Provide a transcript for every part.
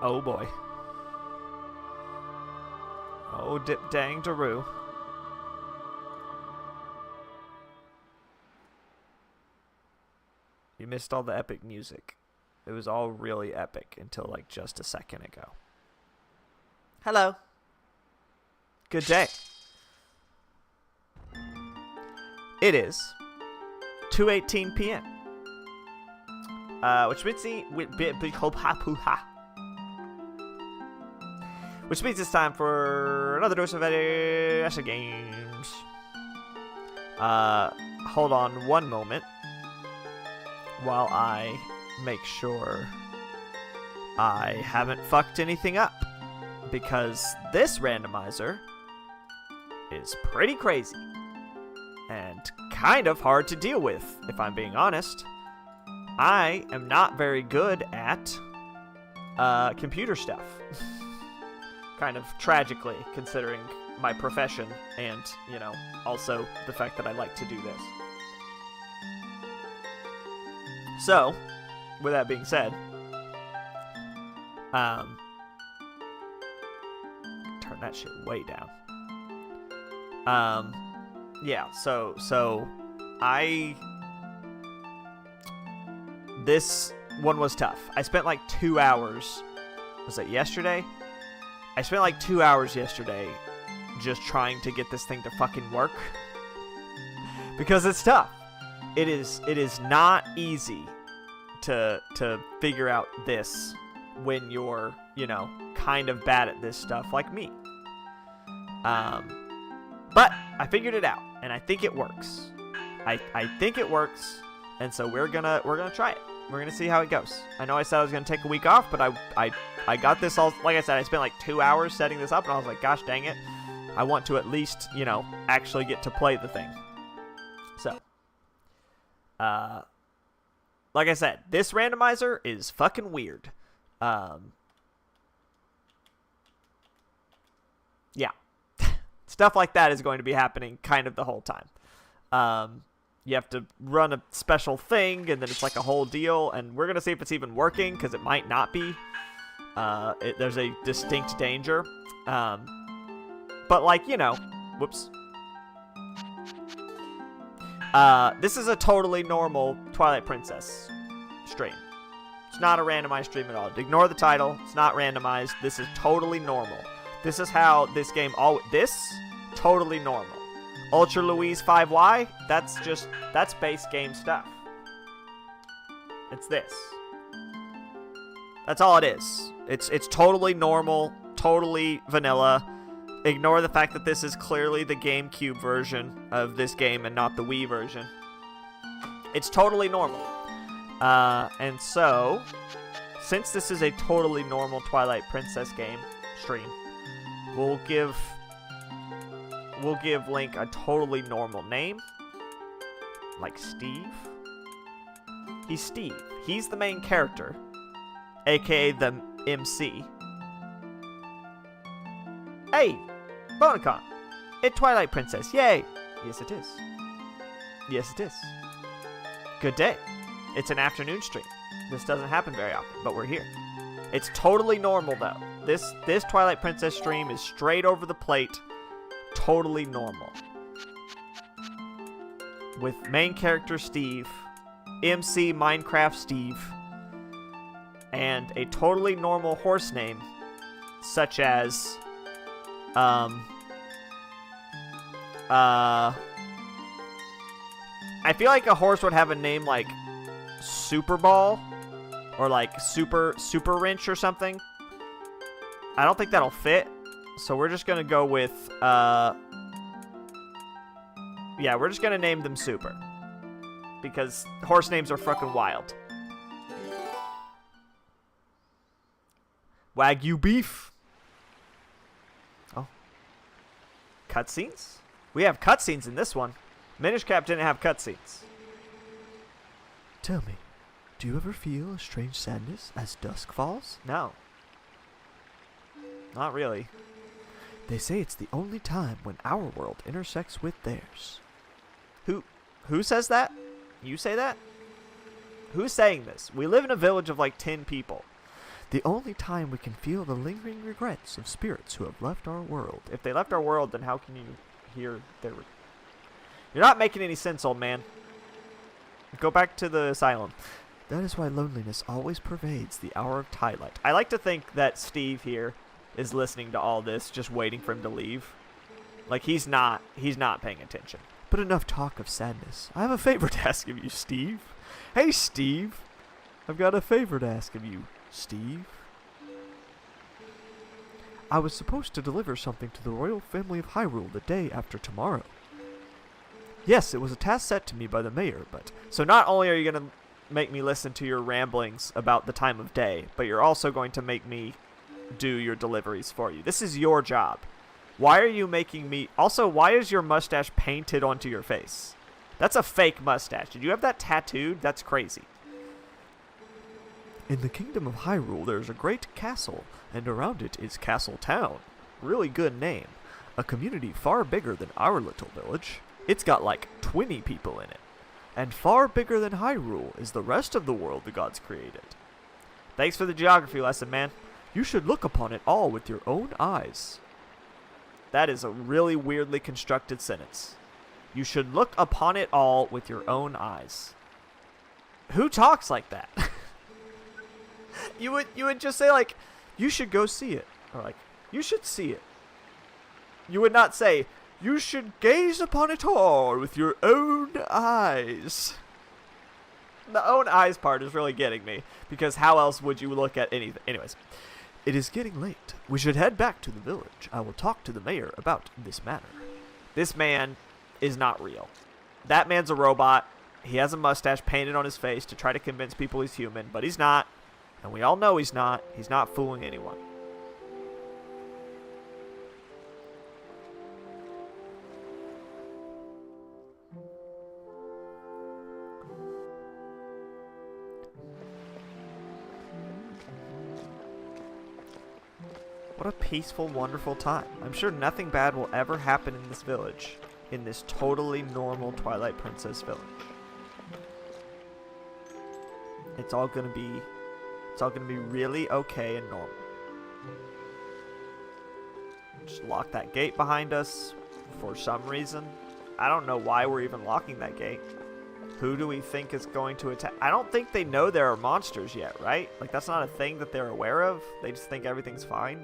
Oh boy. Oh dip dang daroo. You missed all the epic music. It was all really epic until like just a second ago. Hello. Good day. It is 2:18 p.m. Which means it's time for another dose of Asha Games. Hold on one moment while I make sure I haven't fucked anything up, because this randomizer is pretty crazy and kind of hard to deal with, if I'm being honest. I am not very good at computer stuff. Kind of tragically, considering my profession and, you know, also the fact that I like to do this. So, with that being said, turn that shit way down. Yeah, so this one was tough. I spent like 2 hours, was it yesterday? I spent like 2 hours yesterday just trying to get this thing to fucking work. Because it's tough. It is not easy to figure out this when you're, you know, kind of bad at this stuff like me. But I figured it out, and I think it works. I think it works, and so we're gonna try it. We're gonna see how it goes. I know I said I was gonna take a week off, but I got this all. Like I said, I spent like 2 hours setting this up, and I was like, gosh dang it, I want to at least, you know, actually get to play the thing. So, like I said, this randomizer is fucking weird. Yeah. Stuff like that is going to be happening kind of the whole time. You have to run a special thing, and then it's like a whole deal, and we're going to see if it's even working, because it might not be. There's a distinct danger. But, like, you know, whoops. This is a totally normal Twilight Princess stream. It's not a randomized stream at all. Ignore the title. It's not randomized. This is totally normal. This is how this game totally normal. Ultra Louise 5Y, that's base game stuff. It's this. That's all it is. It's totally normal, totally vanilla. Ignore the fact that this is clearly the GameCube version of this game and not the Wii version. It's totally normal. And so, since this is a totally normal Twilight Princess game stream, we'll give Link a totally normal name, like Steve. He's Steve. He's the main character, aka the MC. Hey, Bonacon, it's Twilight Princess, yay! Yes, it is. Yes, it is. Good day. It's an afternoon stream. This doesn't happen very often, but we're here. It's totally normal, though. This Twilight Princess stream is straight over the plate, totally normal. With main character Steve, MC Minecraft Steve, and a totally normal horse name, such as, I feel like a horse would have a name like Super Ball, or like Super Wrench or something. I don't think that'll fit, so we're just gonna go with, yeah, we're just gonna name them Super, because horse names are fucking wild. Wagyu beef. Oh. Cutscenes? We have cutscenes in this one. Minish Cap didn't have cutscenes. Tell me, do you ever feel a strange sadness as dusk falls? No. Not really. They say it's the only time when our world intersects with theirs. Who says that? You say that? Who's saying this? We live in a village of like 10 people. The only time we can feel the lingering regrets of spirits who have left our world. If they left our world, then how can you hear their... You're not making any sense, old man. Go back to the asylum. That is why loneliness always pervades the hour of twilight. I like to think that Steve here is listening to all this, just waiting for him to leave. Like, he's not paying attention. But enough talk of sadness. I have a favor to ask of you, Steve. Hey, Steve. I've got a favor to ask of you, Steve. I was supposed to deliver something to the royal family of Hyrule the day after tomorrow. Yes, it was a task set to me by the mayor, but... So not only are you going to make me listen to your ramblings about the time of day, but you're also going to make me do your deliveries for you. This is your job. Why are you making me... Also, why is your mustache painted onto your face? That's a fake mustache. Did you have that tattooed? That's crazy. In the kingdom of Hyrule, there's a great castle, and around it is Castle Town. Really good name. A community far bigger than our little village. It's got like 20 people in it. And far bigger than Hyrule is the rest of the world the gods created. Thanks for the geography lesson, man. You should look upon it all with your own eyes. That is a really weirdly constructed sentence. You should look upon it all with your own eyes. Who talks like that? You would just say, like, you should go see it. Or like, you should see it. You would not say, you should gaze upon it all with your own eyes. The own eyes part is really getting me, because how else would you look at anything? Anyways, it is getting late. We should head back to the village. I will talk to the mayor about this matter. This man is not real. That man's a robot. He has a mustache painted on his face to try to convince people he's human, but he's not. And we all know he's not. He's not fooling anyone. What a peaceful, wonderful time. I'm sure nothing bad will ever happen in this village. In this totally normal Twilight Princess village. It's all gonna be really okay and normal. Just lock that gate behind us for some reason. I don't know why we're even locking that gate. Who do we think is going to attack? I don't think they know there are monsters yet, right? Like, that's not a thing that they're aware of. They just think everything's fine.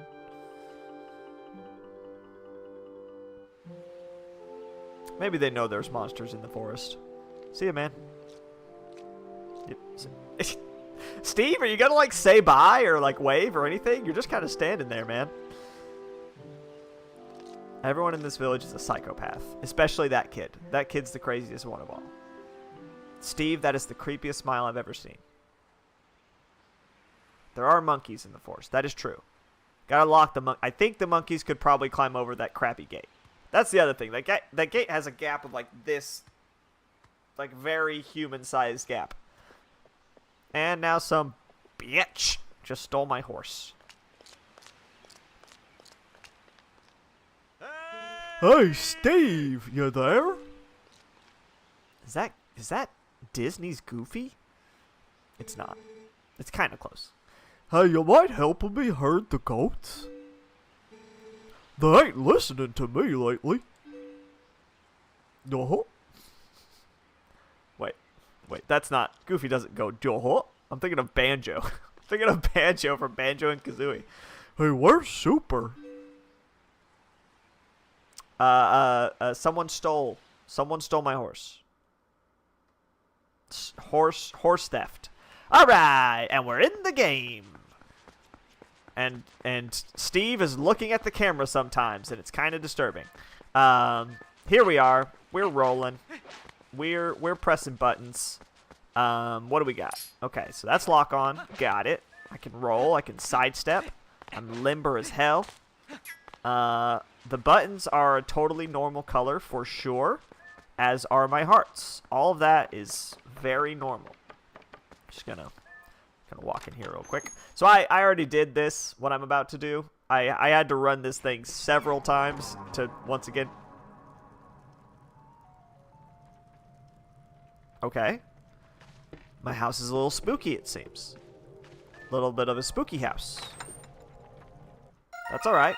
Maybe they know there's monsters in the forest. See ya, man. Yep. Steve, are you gonna, like, say bye or, like, wave or anything? You're just kind of standing there, man. Everyone in this village is a psychopath. Especially that kid. That kid's the craziest one of all. Steve, that is the creepiest smile I've ever seen. There are monkeys in the forest. That is true. Gotta lock the I think the monkeys could probably climb over that crappy gate. That's the other thing. That gate has a gap of, like, this, like, very human-sized gap. And now some bitch just stole my horse. Hey, Steve, you there? Is that Disney's Goofy? It's not. It's kind of close. Hey, you might help me herd the goats? They ain't listening to me lately. No. Wait, that's not... Goofy doesn't go, Joho. I'm thinking of Banjo. I'm thinking of Banjo from Banjo and Kazooie. Hey, where's Super? Someone stole my horse. Horse theft. Alright, and we're in the game. And Steve is looking at the camera sometimes, and it's kind of disturbing. Here we are. We're rolling. We're pressing buttons. What do we got? Okay, so that's lock on. Got it. I can roll. I can sidestep. I'm limber as hell. The buttons are a totally normal color for sure, as are my hearts. All of that is very normal. Just gonna walk in here real quick. So I already did this, what I'm about to do. I had to run this thing several times to, once again... Okay. My house is a little spooky, it seems. Little bit of a spooky house. That's alright.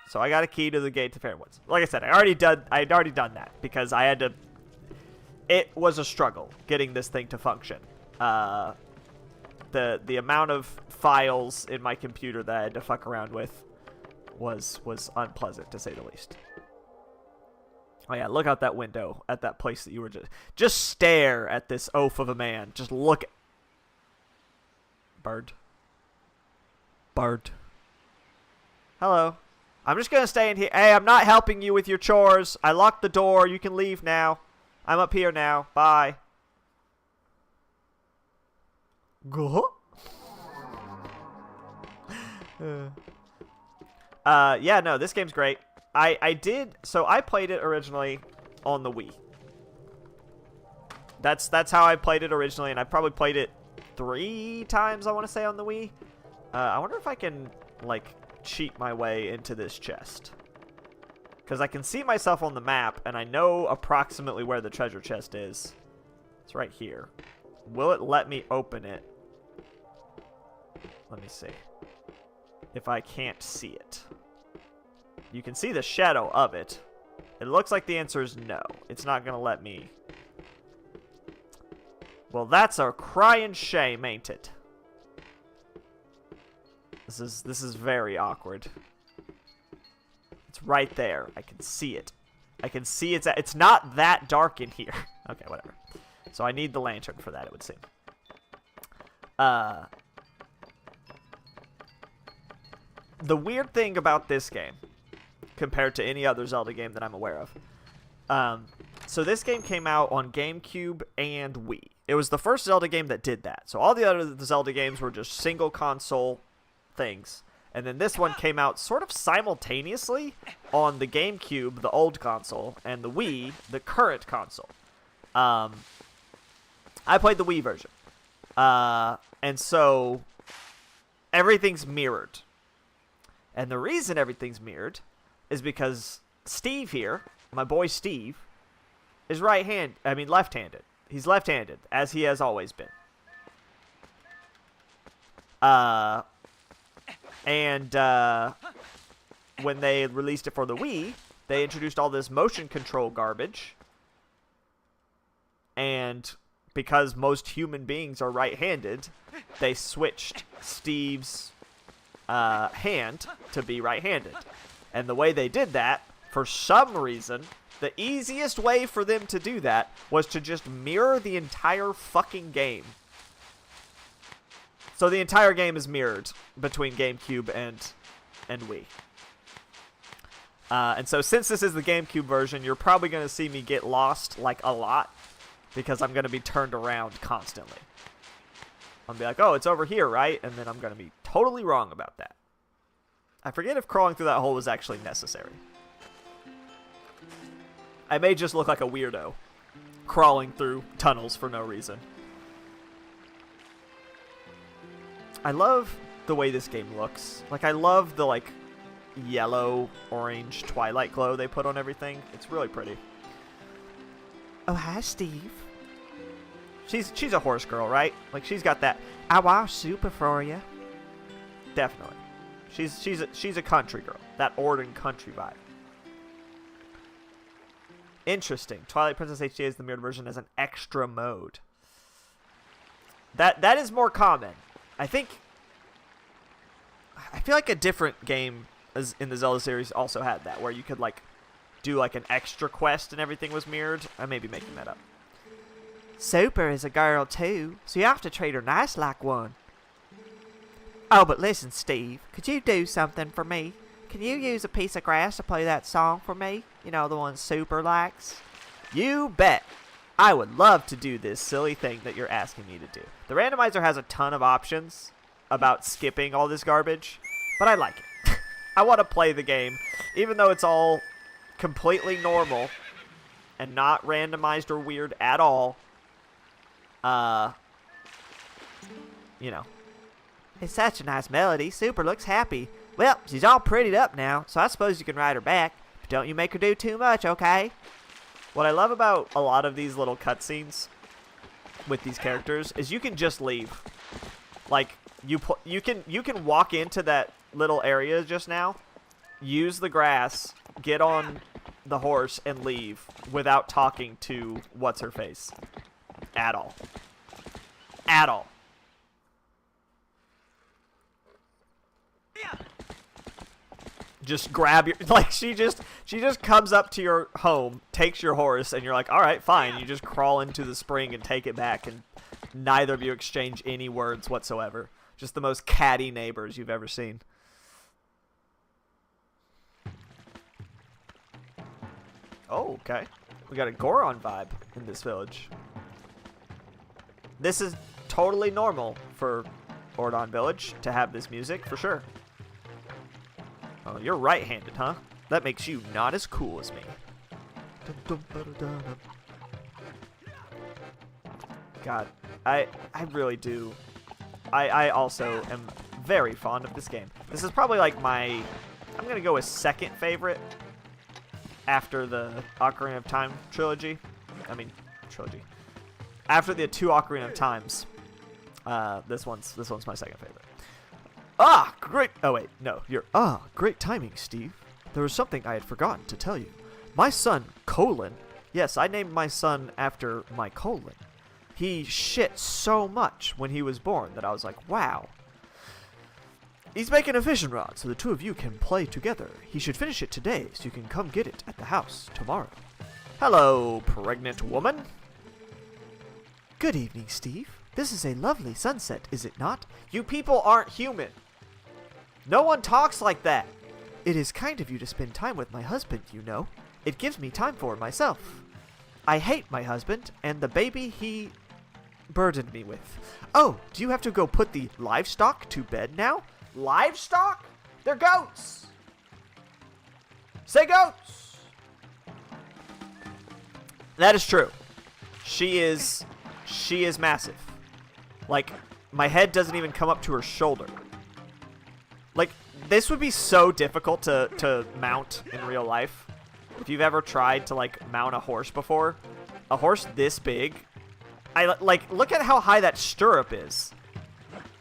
So I got a key to the gate to Fairwoods. Like I said, I'd already done that because I had to. It was a struggle getting this thing to function. The amount of files in my computer that I had to fuck around with was unpleasant, to say the least. Oh yeah, look out that window at that place that you were just stare at this oaf of a man. Just look at Bird. Hello. I'm just gonna stay in here. Hey, I'm not helping you with your chores. I locked the door. You can leave now. I'm up here now. Bye. Go. Yeah, no, this game's great. So I played it originally on the Wii. That's how I played it originally, and I probably played it 3 times, I want to say, on the Wii. I wonder if I can, like, cheat my way into this chest. Because I can see myself on the map, and I know approximately where the treasure chest is. It's right here. Will it let me open it? Let me see. If I can't see it. You can see the shadow of it. It looks like the answer is no. It's not going to let me. Well, that's a crying shame, ain't it? This is very awkward. It's right there. I can see it. I can see it's not that dark in here. Okay, whatever. So I need the lantern for that, it would seem. The weird thing about this game, compared to any other Zelda game that I'm aware of, so this game came out on GameCube and Wii. It was the first Zelda game that did that. So all the other Zelda games were just single console things. And then this one came out sort of simultaneously on the GameCube, the old console, and the Wii, the current console. I played the Wii version. And so everything's mirrored. And the reason everything's mirrored is because Steve here, my boy Steve, is left-handed. He's left-handed, as he has always been. When they released it for the Wii, they introduced all this motion control garbage. And because most human beings are right-handed, they switched Steve's hand to be right-handed. And the way they did that, for some reason, the easiest way for them to do that was to just mirror the entire fucking game. So the entire game is mirrored between GameCube and Wii. And so since this is the GameCube version, you're probably going to see me get lost, like, a lot. Because I'm going to be turned around constantly. I'll be like, oh, it's over here, right? And then I'm going to be totally wrong about that. I forget if crawling through that hole was actually necessary. I may just look like a weirdo crawling through tunnels for no reason. I love the way this game looks. Like, I love the, like, yellow, orange Twilight glow they put on everything. It's really pretty. Oh, hi, Steve. She's a horse girl, right? Like, she's got that, I want super for you. Definitely. She's a country girl. That Orden country vibe. Interesting. Twilight Princess HDA is the mirrored version as an extra mode. That is more common. I feel like a different game in the Zelda series also had that, where you could, like, do, like, an extra quest and everything was mirrored. I may be making that up. Super is a girl, too, so you have to treat her nice like one. Oh, but listen, Steve, could you do something for me? Can you use a piece of grass to play that song for me? You know, the one Super likes? You bet! I would love to do this silly thing that you're asking me to do. The randomizer has a ton of options about skipping all this garbage, but I like it. I want to play the game, even though it's all completely normal and not randomized or weird at all. You know. It's such a nice melody. Super looks happy. Well, she's all prettied up now, so I suppose you can ride her back. But don't you make her do too much, okay? What I love about a lot of these little cutscenes with these characters is you can just leave. Like, you can walk into that little area just now, use the grass, get on the horse, and leave without talking to what's her face at all. At all. Just grab your, like, she just comes up to your home, takes your horse, and you're like, all right, fine. You just crawl into the spring and take it back, and neither of you exchange any words whatsoever. Just the most catty neighbors you've ever seen. Oh, okay. We got a Goron vibe in this village. This is totally normal for Ordon Village to have this music, for sure. Oh, you're right-handed, huh? That makes you not as cool as me. God, I really do. I also am very fond of this game. This is probably like my, I'm going to go with second favorite after the Ocarina of Time trilogy. I mean, trilogy. After the 2 Ocarina of Times, this one's my second favorite. Ah, great. Oh, wait. No, you're. Ah, great timing, Steve. There was something I had forgotten to tell you. My son, Colin. Yes, I named my son after my colon. He shit so much when he was born that I was like, wow. He's making a fishing rod so the 2 of you can play together. He should finish it today so you can come get it at the house tomorrow. Hello, pregnant woman. Good evening, Steve. This is a lovely sunset, is it not? You people aren't human. No one talks like that. It is kind of you to spend time with my husband, you know. It gives me time for myself. I hate my husband and the baby he burdened me with. Oh, do you have to go put the livestock to bed now? Livestock? They're goats. Say goats. That is true. She is massive. Like, my head doesn't even come up to her shoulder. Like, this would be so difficult to mount in real life. If you've ever tried to, like, mount a horse before. A horse this big. Like, look at how high that stirrup is.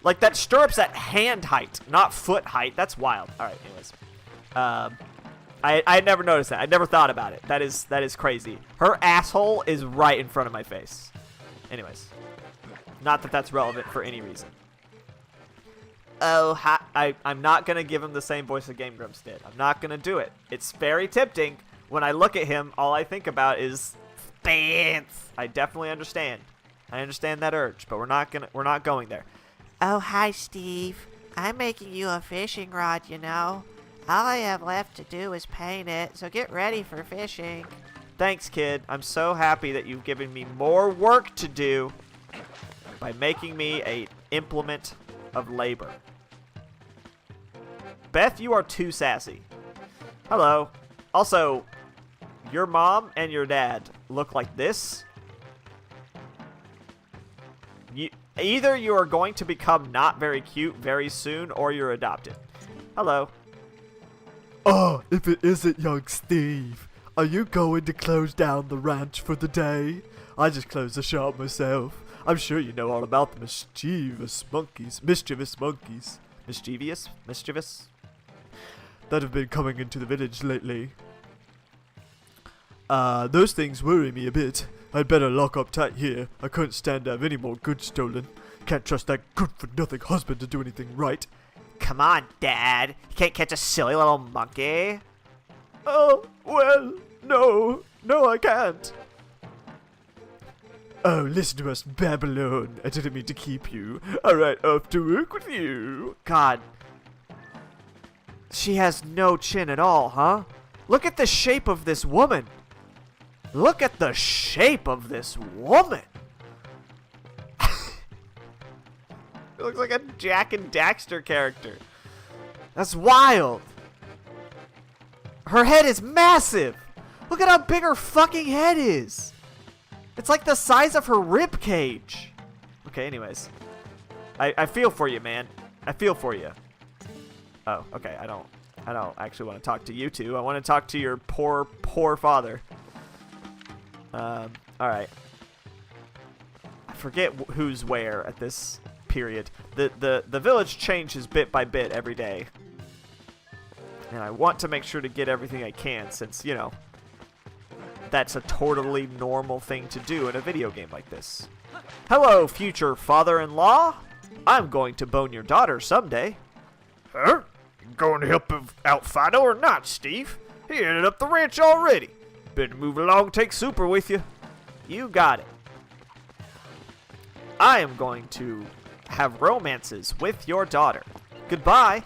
Like, that stirrup's at hand height, not foot height. That's wild. Alright, anyways. I had never noticed that. I never thought about it. That is crazy. Her asshole is right in front of my face. Anyways. Not that that's relevant for any reason. Oh, I'm not going to give him the same voice that Game Grumps did. I'm not going to do it. It's very tempting. When I look at him, all I think about is pants. I definitely understand. I understand that urge, but we're not going there. Oh, hi, Steve. I'm making you a fishing rod, you know. All I have left to do is paint it, so get ready for fishing. Thanks, kid. I'm so happy that you've given me more work to do by making me a implement of labor. Beth, you are too sassy. Hello. Also, your mom and your dad look like this. Either you are going to become not very cute very soon, or you're adopted. Hello. Oh, if it isn't young Steve. Are you going to close down the ranch for the day? I just closed the shop myself. I'm sure you know all about the mischievous monkeys that have been coming into the village lately. Those things worry me a bit. I'd better lock up tight here. I couldn't stand to have any more goods stolen. Can't trust that good-for-nothing husband to do anything right. Come on, Dad. You can't catch a silly little monkey. Oh, well, no, I can't. Oh, listen to us, Babylon. I didn't mean to keep you. Alright, off to work with you. God. She has no chin at all, huh? Look at the shape of this woman. Look at the shape of this woman. It looks like a Jack and Daxter character. That's wild. Her head is massive. Look at how big her fucking head is. It's like the size of her rib cage. Okay, anyways. I feel for you, man. I feel for you. Oh, okay. I don't actually want to talk to you two. I want to talk to your poor father. Alright. I forget who's where at this period. The village changes bit by bit every day. And I want to make sure to get everything I can since, you know, that's a totally normal thing to do in a video game like this. Hello, future father-in-law. I'm going to bone your daughter someday. Huh? You going to help out Fido or not, Steve? He ended up the ranch already. Better move along, take Super with you. You got it. I am going to have romances with your daughter. Goodbye.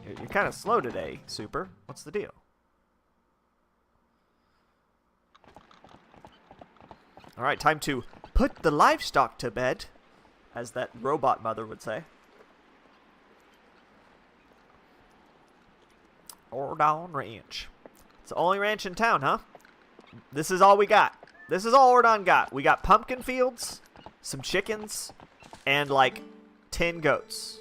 You're kind of slow today, Super. What's the deal? Alright, time to put the livestock to bed, as that robot mother would say. Ordon Ranch. It's the only ranch in town, huh? This is all we got. This is all Ordon got. We got pumpkin fields, some chickens, and like 10 goats.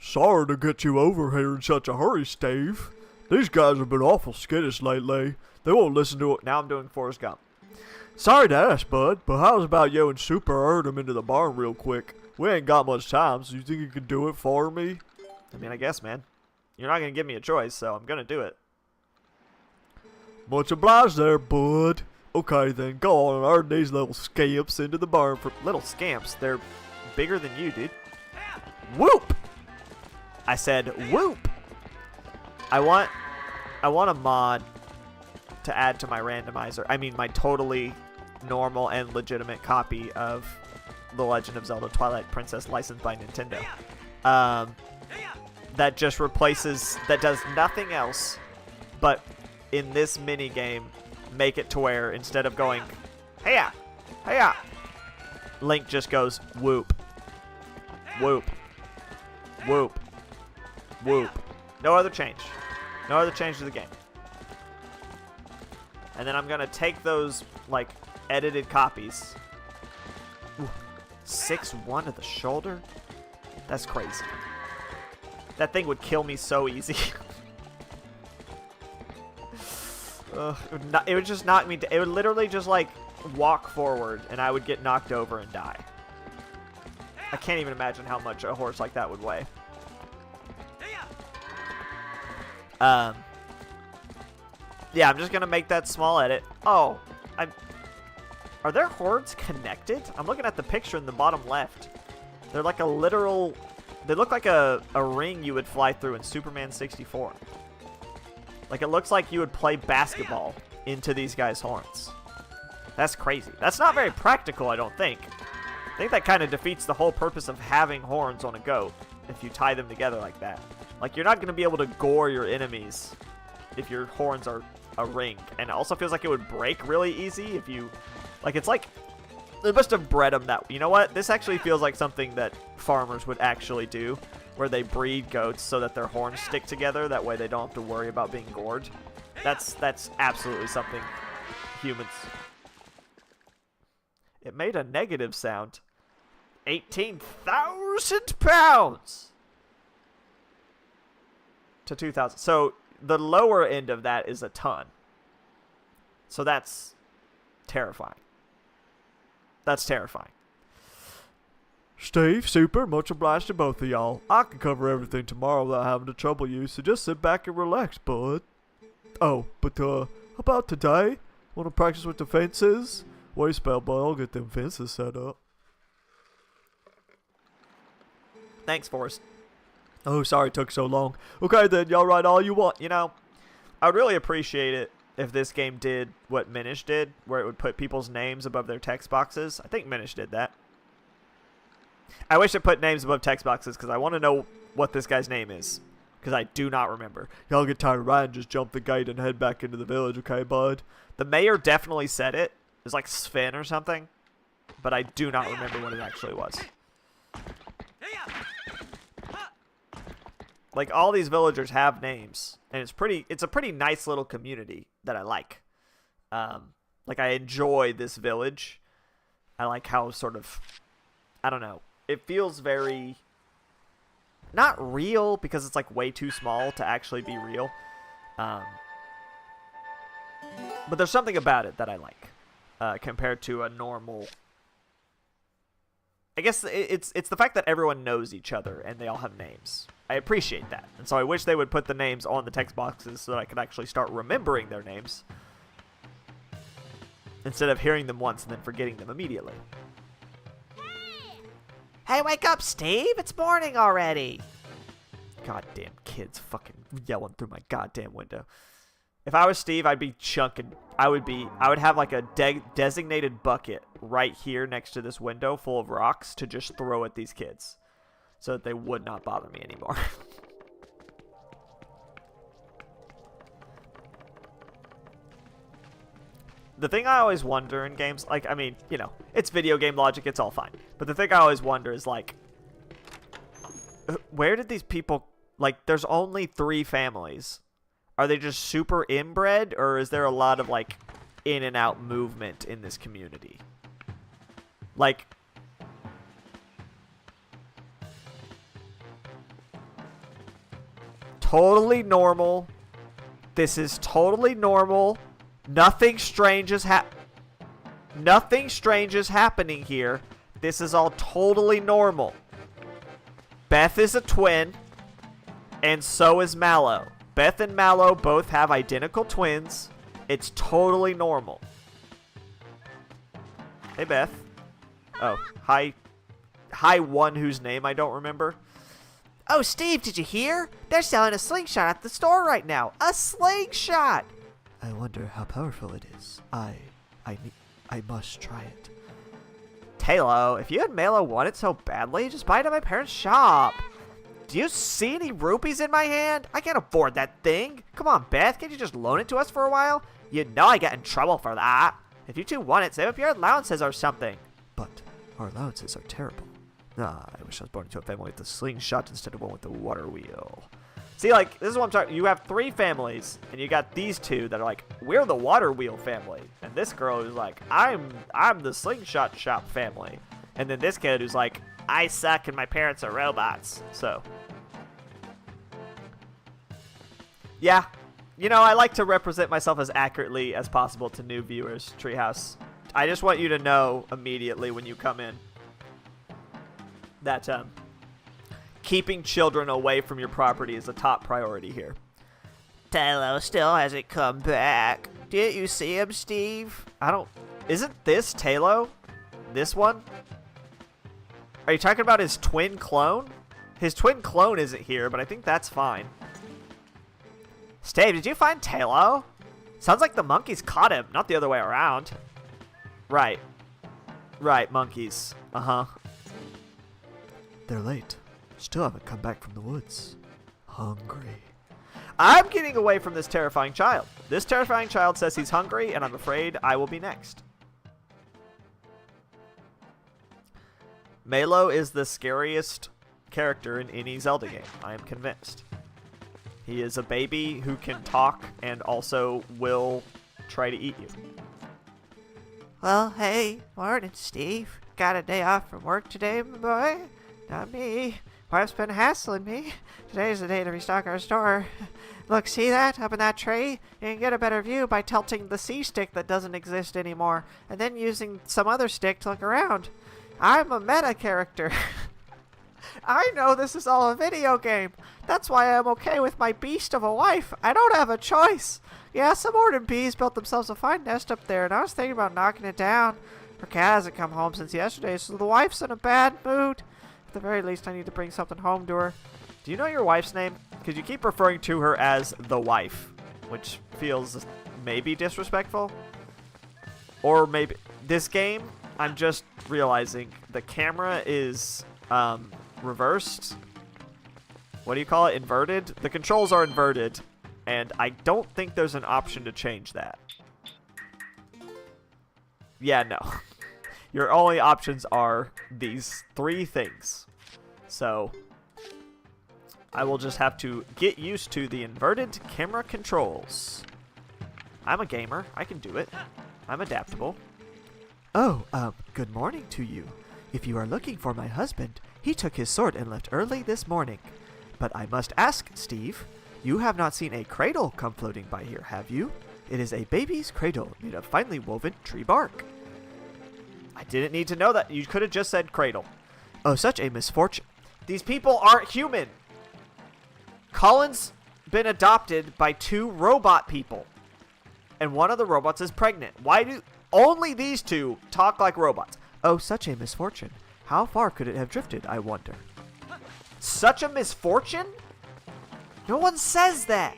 Sorry to get you over here in such a hurry, Steve. These guys have been awful skittish lately. They won't listen to it. Now I'm doing Forrest Gump. Sorry to ask, bud, but how's about you and Super herd him into the barn real quick? We ain't got much time, so you think you can do it for me? I mean, I guess, man. You're not going to give me a choice, so I'm going to do it. Much obliged there, bud. Okay, then, go on and herd these little scamps into the barn for... Little scamps? They're bigger than you, dude. Whoop! I said whoop! I want a mod to add to my randomizer. I mean, my totally normal and legitimate copy of The Legend of Zelda Twilight Princess licensed by Nintendo. That just replaces, that does nothing else, but in this mini game, make it to where instead of going, hey-ya, hey-ya, Link just goes whoop, whoop, whoop, whoop. No other change. No other change to the game. And then I'm going to take those, like, edited copies. Ooh, 6-1 to the shoulder? That's crazy. That thing would kill me so easy. It would just knock me down. It would literally just, like, walk forward, and I would get knocked over and die. I can't even imagine how much a horse like that would weigh. Yeah, I'm just going to make that small edit. Oh, are their horns connected? I'm looking at the picture in the bottom left. They're like a literal... They look like a ring you would fly through in Superman 64. Like, it looks like you would play basketball into these guys' horns. That's crazy. That's not very practical, I don't think. I think that kind of defeats the whole purpose of having horns on a goat if you tie them together like that. Like, you're not going to be able to gore your enemies if your horns are a ring. And it also feels like it would break really easy if you... Like, it's like... They must have bred them that... You know what? This actually feels like something that farmers would actually do, where they breed goats so that their horns stick together. That way they don't have to worry about being gored. That's absolutely something humans... It made a negative sound. 18,000 pounds! To 2,000. So the lower end of that is a ton. So that's terrifying. That's terrifying. Steve, Super, much obliged to both of y'all. I can cover everything tomorrow without having to trouble you, so just sit back and relax, bud. Oh, but how about today? Want to practice with the fences? Wait, spell, bud. I'll get them fences set up. Thanks, Forrest. Oh, sorry it took so long. Okay then, y'all write all you want. You know, I would really appreciate it if this game did what Minish did, where it would put people's names above their text boxes. I think Minish did that. I wish it put names above text boxes because I want to know what this guy's name is. Because I do not remember. Y'all get tired of riding, just jump the gate and head back into the village, okay, bud? The mayor definitely said it. It was like Sven or something. But I do not remember what it actually was. Like, all these villagers have names. And it's a pretty nice little community that I like. Like, I enjoy this village. I like how sort of... I don't know. It feels very... Not real, because it's, like, way too small to actually be real. But there's something about it that I like. compared to a normal. I guess it's the fact that everyone knows each other and they all have names. I appreciate that, and so I wish they would put the names on the text boxes so that I could actually start remembering their names instead of hearing them once and then forgetting them immediately. Hey, wake up, Steve! It's morning already! Goddamn kids fucking yelling through my goddamn window. If I was Steve, I'd be chunking. I would have like a designated bucket right here next to this window full of rocks to just throw at these kids so that they would not bother me anymore. The thing I always wonder in games, like, I mean, you know, it's video game logic, it's all fine. But the thing I always wonder is, like, where did these people, like, there's only 3 families. Are they just super inbred, or is there a lot of, like, in and out movement in this community? Like, totally normal. This is totally normal. Nothing strange is happening here. This is all totally normal. Beth is a twin, and so is Mallow. Beth and Mallow both have identical twins. It's totally normal. Hey, Beth. Oh, hi. Hi, one whose name I don't remember. Oh, Steve, did you hear? They're selling a slingshot at the store right now. A slingshot! I wonder how powerful it is. I must try it. Taylo, if you and Mallow want it so badly, just buy it at my parents' shop. Do you see any rupees in my hand? I can't afford that thing. Come on, Beth, can't you just loan it to us for a while? You know I get in trouble for that. If you two want it, save up your allowances or something. But our allowances are terrible. Ah, I wish I was born into a family with a slingshot instead of one with a water wheel. See, like, this is what I'm talking. You have 3 families, and you got these 2 that are like, we're the water wheel family, and this girl who's like, I'm the slingshot shop family, and then this kid who's like, I suck and my parents are robots. So, yeah, you know, I like to represent myself as accurately as possible to new viewers. Treehouse, I just want you to know immediately when you come in that keeping children away from your property is a top priority here. Tylo still hasn't come back. Didn't you see him, Steve? Isn't this Taylo? This one? Are you talking about his twin clone? His twin clone isn't here, but I think that's fine. Steve, did you find Taylo? Sounds like the monkeys caught him, not the other way around. Right. Right, monkeys. Uh-huh. They're late. Still haven't come back from the woods. Hungry. I'm getting away from this terrifying child. This terrifying child says he's hungry, and I'm afraid I will be next. Mallow is the scariest character in any Zelda game. I am convinced. He is a baby who can talk and also will try to eat you. Well, hey, morning, Steve. Got a day off from work today, my boy? Not me. Wife's been hassling me. Today's the day to restock our store. Look, see that? Up in that tree? You can get a better view by tilting the C stick that doesn't exist anymore, and then using some other stick to look around. I'm a meta character. I know this is all a video game. That's why I'm okay with my beast of a wife. I don't have a choice. Yeah, some Orden bees built themselves a fine nest up there, and I was thinking about knocking it down. Her cat hasn't come home since yesterday, so the wife's in a bad mood. At the very least, I need to bring something home to her. Do you know your wife's name? Because you keep referring to her as the wife, which feels maybe disrespectful. Or maybe this game, I'm just realizing the camera is reversed. What do you call it? Inverted? The controls are inverted, and I don't think there's an option to change that. Yeah, no. Your only options are these 3 things. So, I will just have to get used to the inverted camera controls. I'm a gamer. I can do it. I'm adaptable. Oh, good morning to you. If you are looking for my husband, he took his sword and left early this morning. But I must ask, Steve, you have not seen a cradle come floating by here, have you? It is a baby's cradle made of finely woven tree bark. I didn't need to know that. You could have just said cradle. Oh, such a misfortune. These people aren't human. Colin's been adopted by 2 robot people. And one of the robots is pregnant. Why do only these 2 talk like robots? Oh, such a misfortune. How far could it have drifted, I wonder? Such a misfortune? No one says that.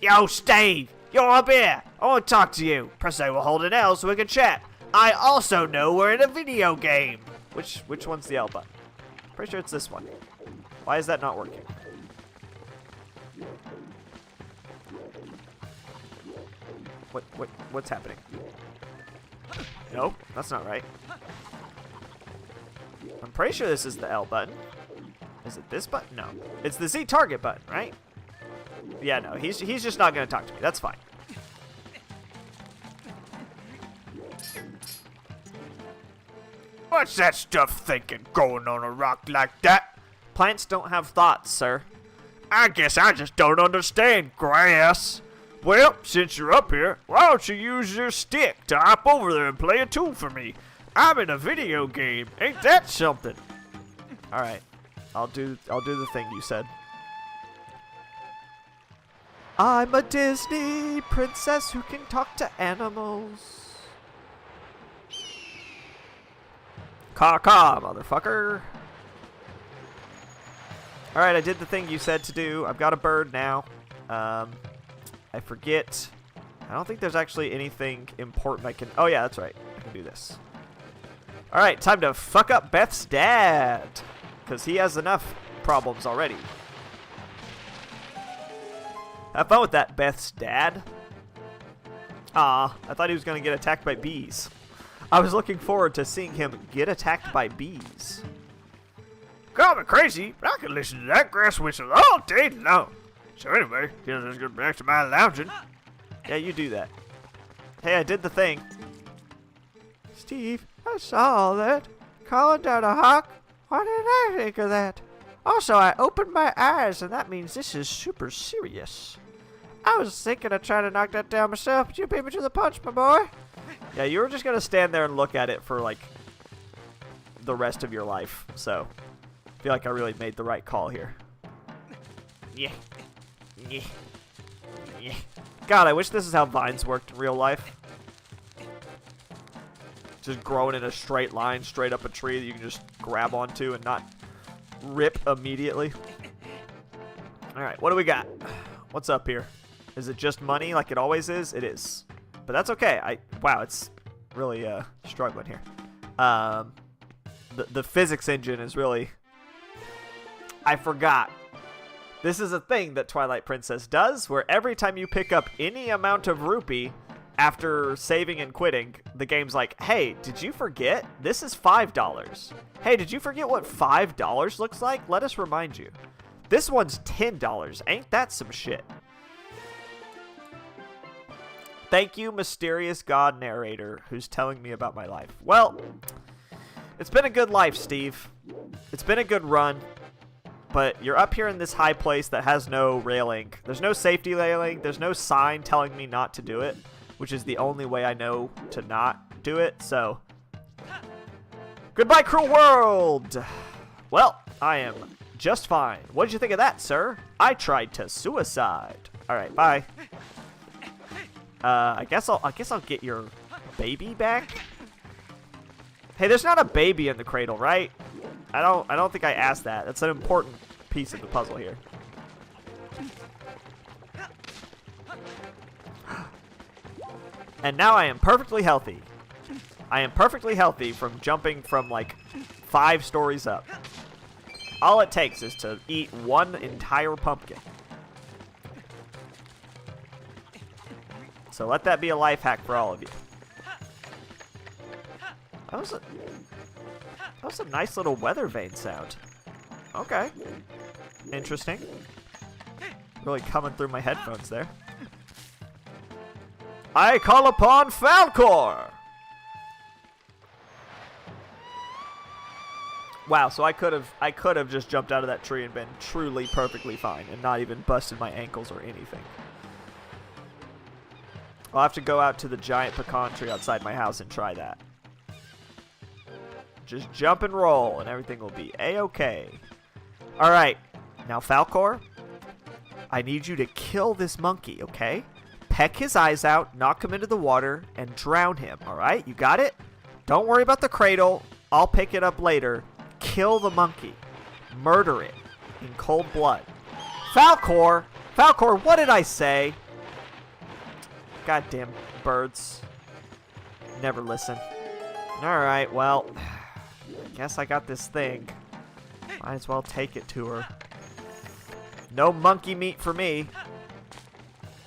Yo, Steve, you're up here. I want to talk to you. Press A will hold an L so we can chat. I also know we're in a video game. Which one's the L button? Pretty sure it's this one. Why is that not working? What's happening? No, that's not right. I'm pretty sure this is the L button. Is it this button? No. It's the Z target button, right? Yeah, no, he's just not gonna talk to me. That's fine. What's that stuff thinking, going on a rock like that? Plants don't have thoughts, sir. I guess I just don't understand, grass. Well, since you're up here, why don't you use your stick to hop over there and play a tune for me? I'm in a video game. Ain't that something? All right, I'll do the thing you said. I'm a Disney princess who can talk to animals. Caw, motherfucker. Alright, I did the thing you said to do. I've got a bird now. I forget. I don't think there's actually anything important I can... Oh, yeah, that's right. I can do this. Alright, time to fuck up Beth's dad. Because he has enough problems already. Have fun with that, Beth's dad. Ah, I thought he was going to get attacked by bees. I was looking forward to seeing him get attacked by bees. Call me crazy, but I can listen to that grass whistle all day long. So anyway, let's get back to my lounging. Yeah, you do that. Hey, I did the thing. Steve, I saw all that. Calling down a hawk? Why didn't I think of that? Also, I opened my eyes, and that means this is super serious. I was thinking of trying to knock that down myself, but you beat me to the punch, my boy. Yeah, you were just going to stand there and look at it for, like, the rest of your life. So, I feel like I really made the right call here. Yeah. Yeah. Yeah. God, I wish this is how vines worked in real life. Just growing in a straight line straight up a tree that you can just grab onto and not rip immediately. Alright, what do we got? What's up here? Is it just money like it always is? It is. But that's okay. Wow, it's really struggling here. The physics engine is really... I forgot. This is a thing that Twilight Princess does, where every time you pick up any amount of rupee after saving and quitting, the game's like, hey, did you forget? This is $5. Hey, did you forget what $5 looks like? Let us remind you. This one's $10. Ain't that some shit? Thank you, mysterious god narrator, who's telling me about my life. Well, it's been a good life, Steve. It's been a good run. But you're up here in this high place that has no railing. There's no safety railing. There's no sign telling me not to do it, which is the only way I know to not do it. So, goodbye, cruel world. Well, I am just fine. What did you think of that, sir? I tried to suicide. All right, bye. I guess I'll get your baby back. Hey, there's not a baby in the cradle, right? I don't think I asked that. That's an important piece of the puzzle here. And now I am perfectly healthy. I am perfectly healthy from jumping from like 5 stories up. All it takes is to eat one entire pumpkin. So let that be a life hack for all of you. That was a nice little weather vane sound. Okay. Interesting. Really coming through my headphones there. I call upon Falcor! Wow, so I could have just jumped out of that tree and been truly perfectly fine and not even busted my ankles or anything. I'll have to go out to the giant pecan tree outside my house and try that. Just jump and roll, and everything will be a-okay. All right. Now, Falcor, I need you to kill this monkey, okay? Peck his eyes out, knock him into the water, and drown him, all right? You got it? Don't worry about the cradle. I'll pick it up later. Kill the monkey. Murder it in cold blood. Falcor! Falcor, what did I say? Goddamn birds. Never listen. Alright, well, I guess I got this thing. Might as well take it to her. No monkey meat for me.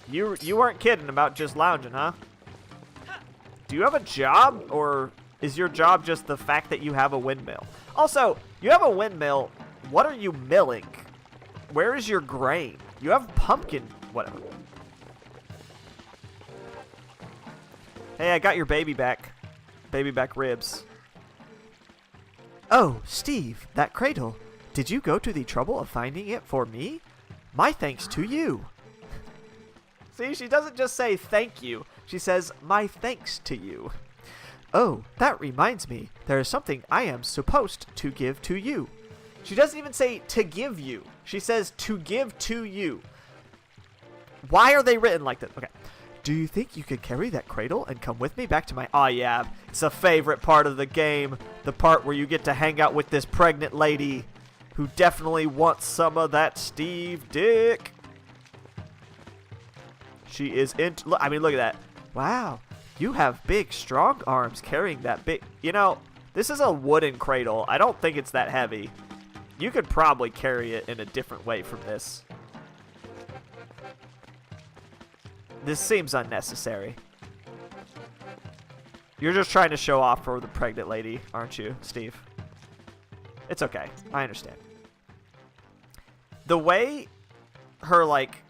You weren't kidding about just lounging, huh? Do you have a job, or is your job just the fact that you have a windmill? Also, you have a windmill. What are you milling? Where is your grain? You have pumpkin, whatever. Hey, I got your baby back. Baby back ribs. Oh, Steve, that cradle. Did you go to the trouble of finding it for me? My thanks to you. See, she doesn't just say thank you. She says, my thanks to you. Oh, that reminds me. There is something I am supposed to give to you. She doesn't even say to give you. She says to give to you. Why are they written like this? Okay. Do you think you could carry that cradle and come with me back to my... Oh, yeah. It's a favorite part of the game. The part where you get to hang out with this pregnant lady who definitely wants some of that Steve dick. She is into... I mean, look at that. Wow. You have big, strong arms carrying that big... You know, this is a wooden cradle. I don't think it's that heavy. You could probably carry it in a different way from this. This seems unnecessary. You're just trying to show off for the pregnant lady, aren't you, Steve? It's okay. I understand. The way her, like...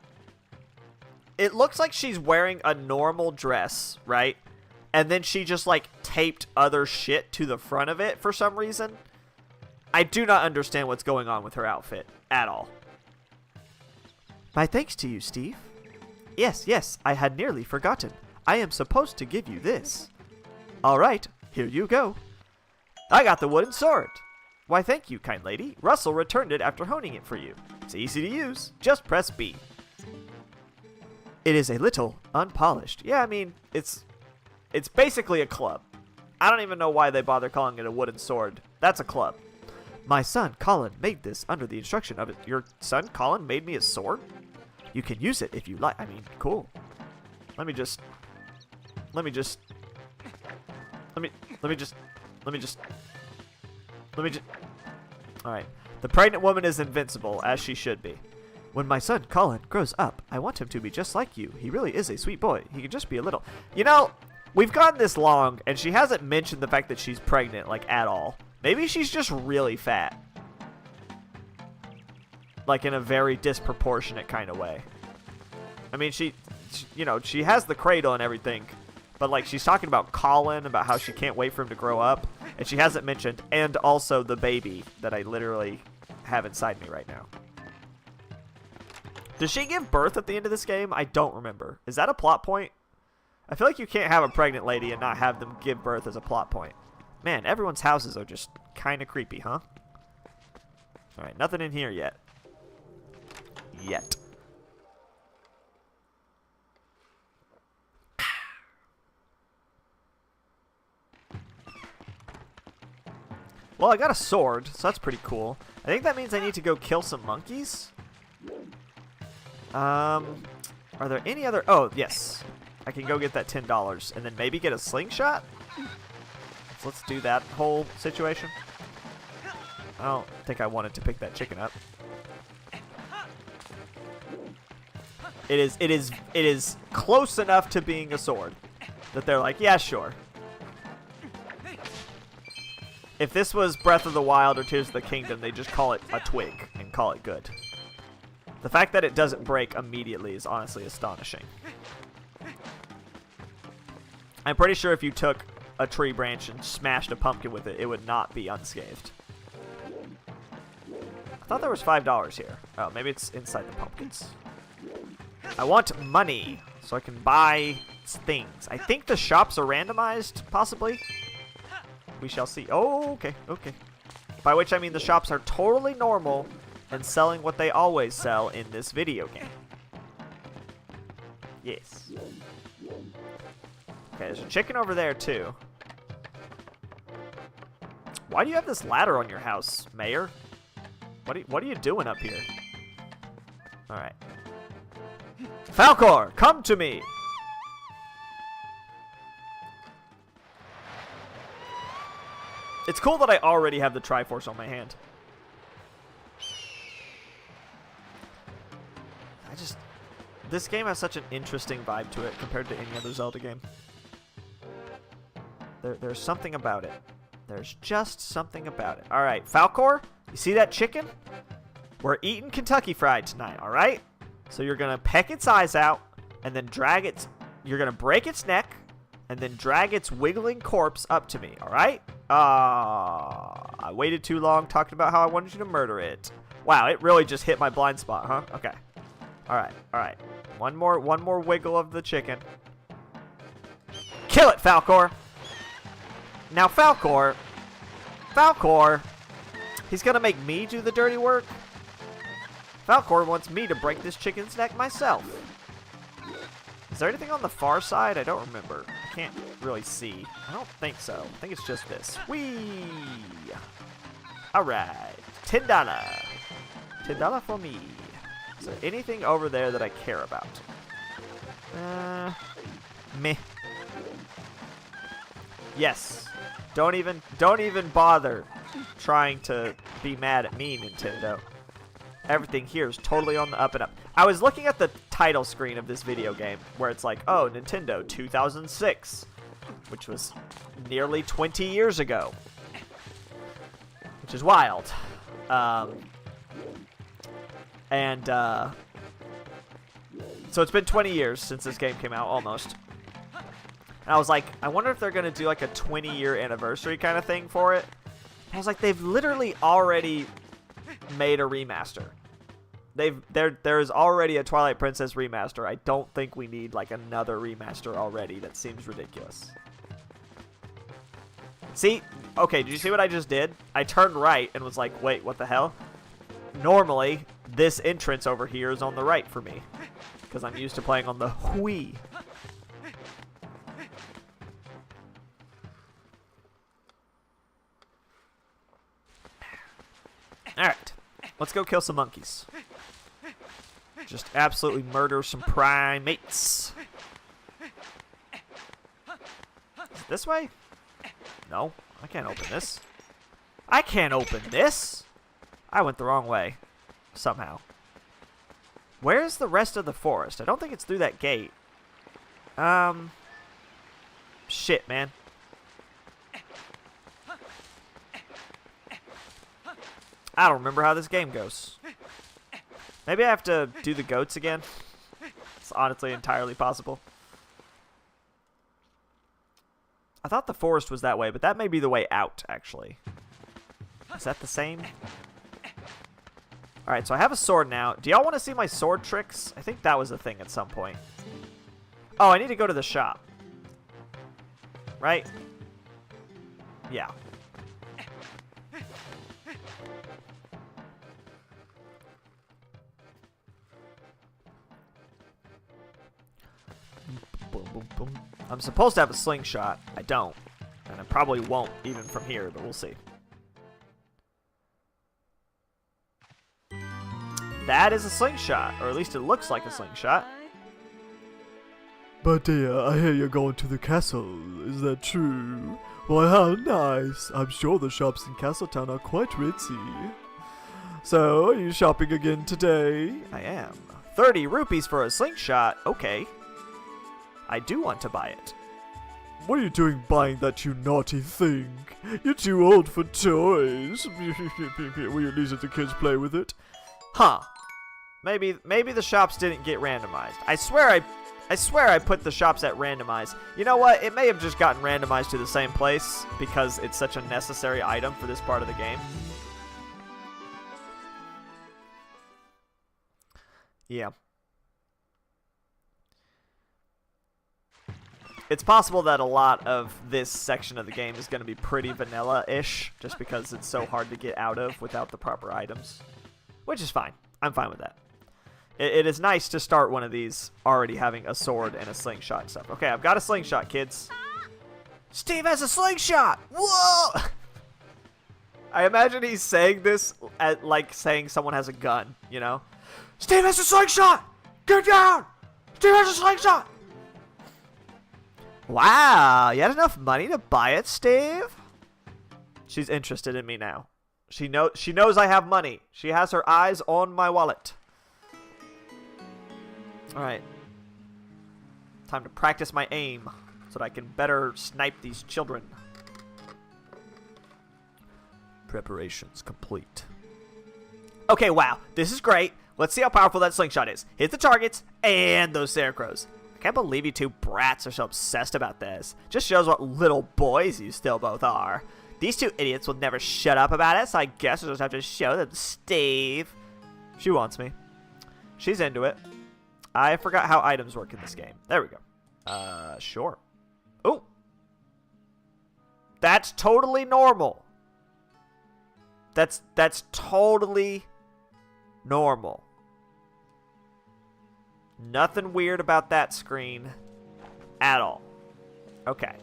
It looks like she's wearing a normal dress, right? And then she just, like, taped other shit to the front of it for some reason. I do not understand what's going on with her outfit at all. My thanks to you, Steve. Yes, I had nearly forgotten. I am supposed to give you this. All right, here you go. I got the wooden sword. Why, thank you, kind lady. Russell returned it after honing it for you. It's easy to use. Just press B. It is a little unpolished. Yeah, I mean, it's basically a club. I don't even know why they bother calling it a wooden sword. That's a club. My son, Colin, made this under the instruction of it. Your son, Colin, made me a sword? You can use it if you like. I mean, cool. Let me just... Alright. The pregnant woman is invincible, as she should be. When my son, Colin, grows up, I want him to be just like you. He really is a sweet boy. He can just be a little... You know, we've gone this long, and she hasn't mentioned the fact that she's pregnant, like, at all. Maybe she's just really fat. Like, in a very disproportionate kind of way. I mean, she, you know, she has the cradle and everything. But, like, she's talking about Colin, about how she can't wait for him to grow up. And she hasn't mentioned, and also the baby that I literally have inside me right now. Does she give birth at the end of this game? I don't remember. Is that a plot point? I feel like you can't have a pregnant lady and not have them give birth as a plot point. Man, everyone's houses are just kind of creepy, huh? Alright, nothing in here yet. Well, I got a sword, so that's pretty cool. I think that means I need to go kill some monkeys. Are there any other... Oh, yes. I can go get that $10 and then maybe get a slingshot? So let's do that whole situation. I don't think I wanted to pick that chicken up. It is close enough to being a sword that they're like, yeah, sure. If this was Breath of the Wild or Tears of the Kingdom, they just call it a twig and call it good. The fact that it doesn't break immediately is honestly astonishing. I'm pretty sure if you took a tree branch and smashed a pumpkin with it, it would not be unscathed. I thought there was $5 here. Oh, maybe it's inside the pumpkins. I want money so I can buy things. I think the shops are randomized, possibly. We shall see. Oh, okay, okay. By which I mean the shops are totally normal and selling what they always sell in this video game. Yes. Okay, there's a chicken over there, too. Why do you have this ladder on your house, Mayor? What are you doing up here? Alright. Falcor, come to me! It's cool that I already have the Triforce on my hand. This game has such an interesting vibe to it compared to any other Zelda game. There's something about it. There's just something about it. Alright, Falcor, you see that chicken? We're eating Kentucky Fried tonight, alright? So you're gonna peck its eyes out, and then drag its... You're gonna break its neck, and then drag its wiggling corpse up to me, alright? I waited too long talking about how I wanted you to murder it. Wow, it really just hit my blind spot, huh? Okay. Alright, alright. One more wiggle of the chicken. Kill it, Falcor! Now, Falcor, he's gonna make me do the dirty work. Falcor wants me to break this chicken's neck myself. Is there anything on the far side? I don't remember. I can't really see. I don't think so. I think it's just this. Whee! Alright. $10. $10 for me. Is there anything over there that I care about? Meh. Yes. Don't even bother trying to be mad at me, Nintendo. Everything here is totally on the up and up. I was looking at the title screen of this video game where it's like, oh, Nintendo 2006, which was nearly 20 years ago, which is wild. So it's been 20 years since this game came out, almost. And I was like, I wonder if they're going to do like a 20-year anniversary kind of thing for it. I was like, they've literally already made a remaster. There's already a Twilight Princess remaster. I don't think we need like another remaster already. That seems ridiculous. See? Okay, did you see what I just did? I turned right and was like, wait, what the hell? Normally, this entrance over here is on the right for me, because I'm used to playing on the Wii. Alright, let's go kill some monkeys. Just absolutely murder some primates. Is it this way? No, I can't open this. I can't open this! I went the wrong way. Somehow. Where's the rest of the forest? I don't think it's through that gate. Shit, man. I don't remember how this game goes. Maybe I have to do the goats again. It's honestly entirely possible. I thought the forest was that way, but that may be the way out, actually. Is that the same? Alright, so I have a sword now. Do y'all want to see my sword tricks? I think that was a thing at some point. Oh, I need to go to the shop. Right? Yeah. Boom, boom, boom. I'm supposed to have a slingshot. I don't. And I probably won't even from here, but we'll see. That is a slingshot, or at least it looks like a slingshot. But dear, I hear you're going to the castle. Is that true? Why, how nice. I'm sure the shops in Castletown are quite ritzy. So, are you shopping again today? I am. 30 rupees for a slingshot. Okay. I do want to buy it. What are you doing buying that, you naughty thing? You're too old for toys. Will you leave the kids play with it? Huh. Maybe the shops didn't get randomized. I swear I put the shops at randomized. You know what? It may have just gotten randomized to the same place because it's such a necessary item for this part of the game. Yeah. It's possible that a lot of this section of the game is going to be pretty vanilla-ish, just because it's so hard to get out of without the proper items. Which is fine. I'm fine with that. It is nice to start one of these already having a sword and a slingshot and stuff. Okay, I've got a slingshot, kids. Steve has a slingshot! Whoa! I imagine he's saying this like saying someone has a gun, you know? Steve has a slingshot! Get down! Steve has a slingshot! Wow, you had enough money to buy it, Steve? She's interested in me now. She knows I have money. She has her eyes on my wallet. Alright. Time to practice my aim so that I can better snipe these children. Preparations complete. Okay, wow. This is great. Let's see how powerful that slingshot is. Hit the targets and those scarecrows. I can't believe you two brats are so obsessed about this. Just shows what little boys you still both are. These two idiots will never shut up about it, so I guess I'll just have to show them Steve. She wants me. She's into it. I forgot how items work in this game. There we go. Sure. Oh. That's totally normal. That's totally normal. Nothing weird about that screen at all. Okay.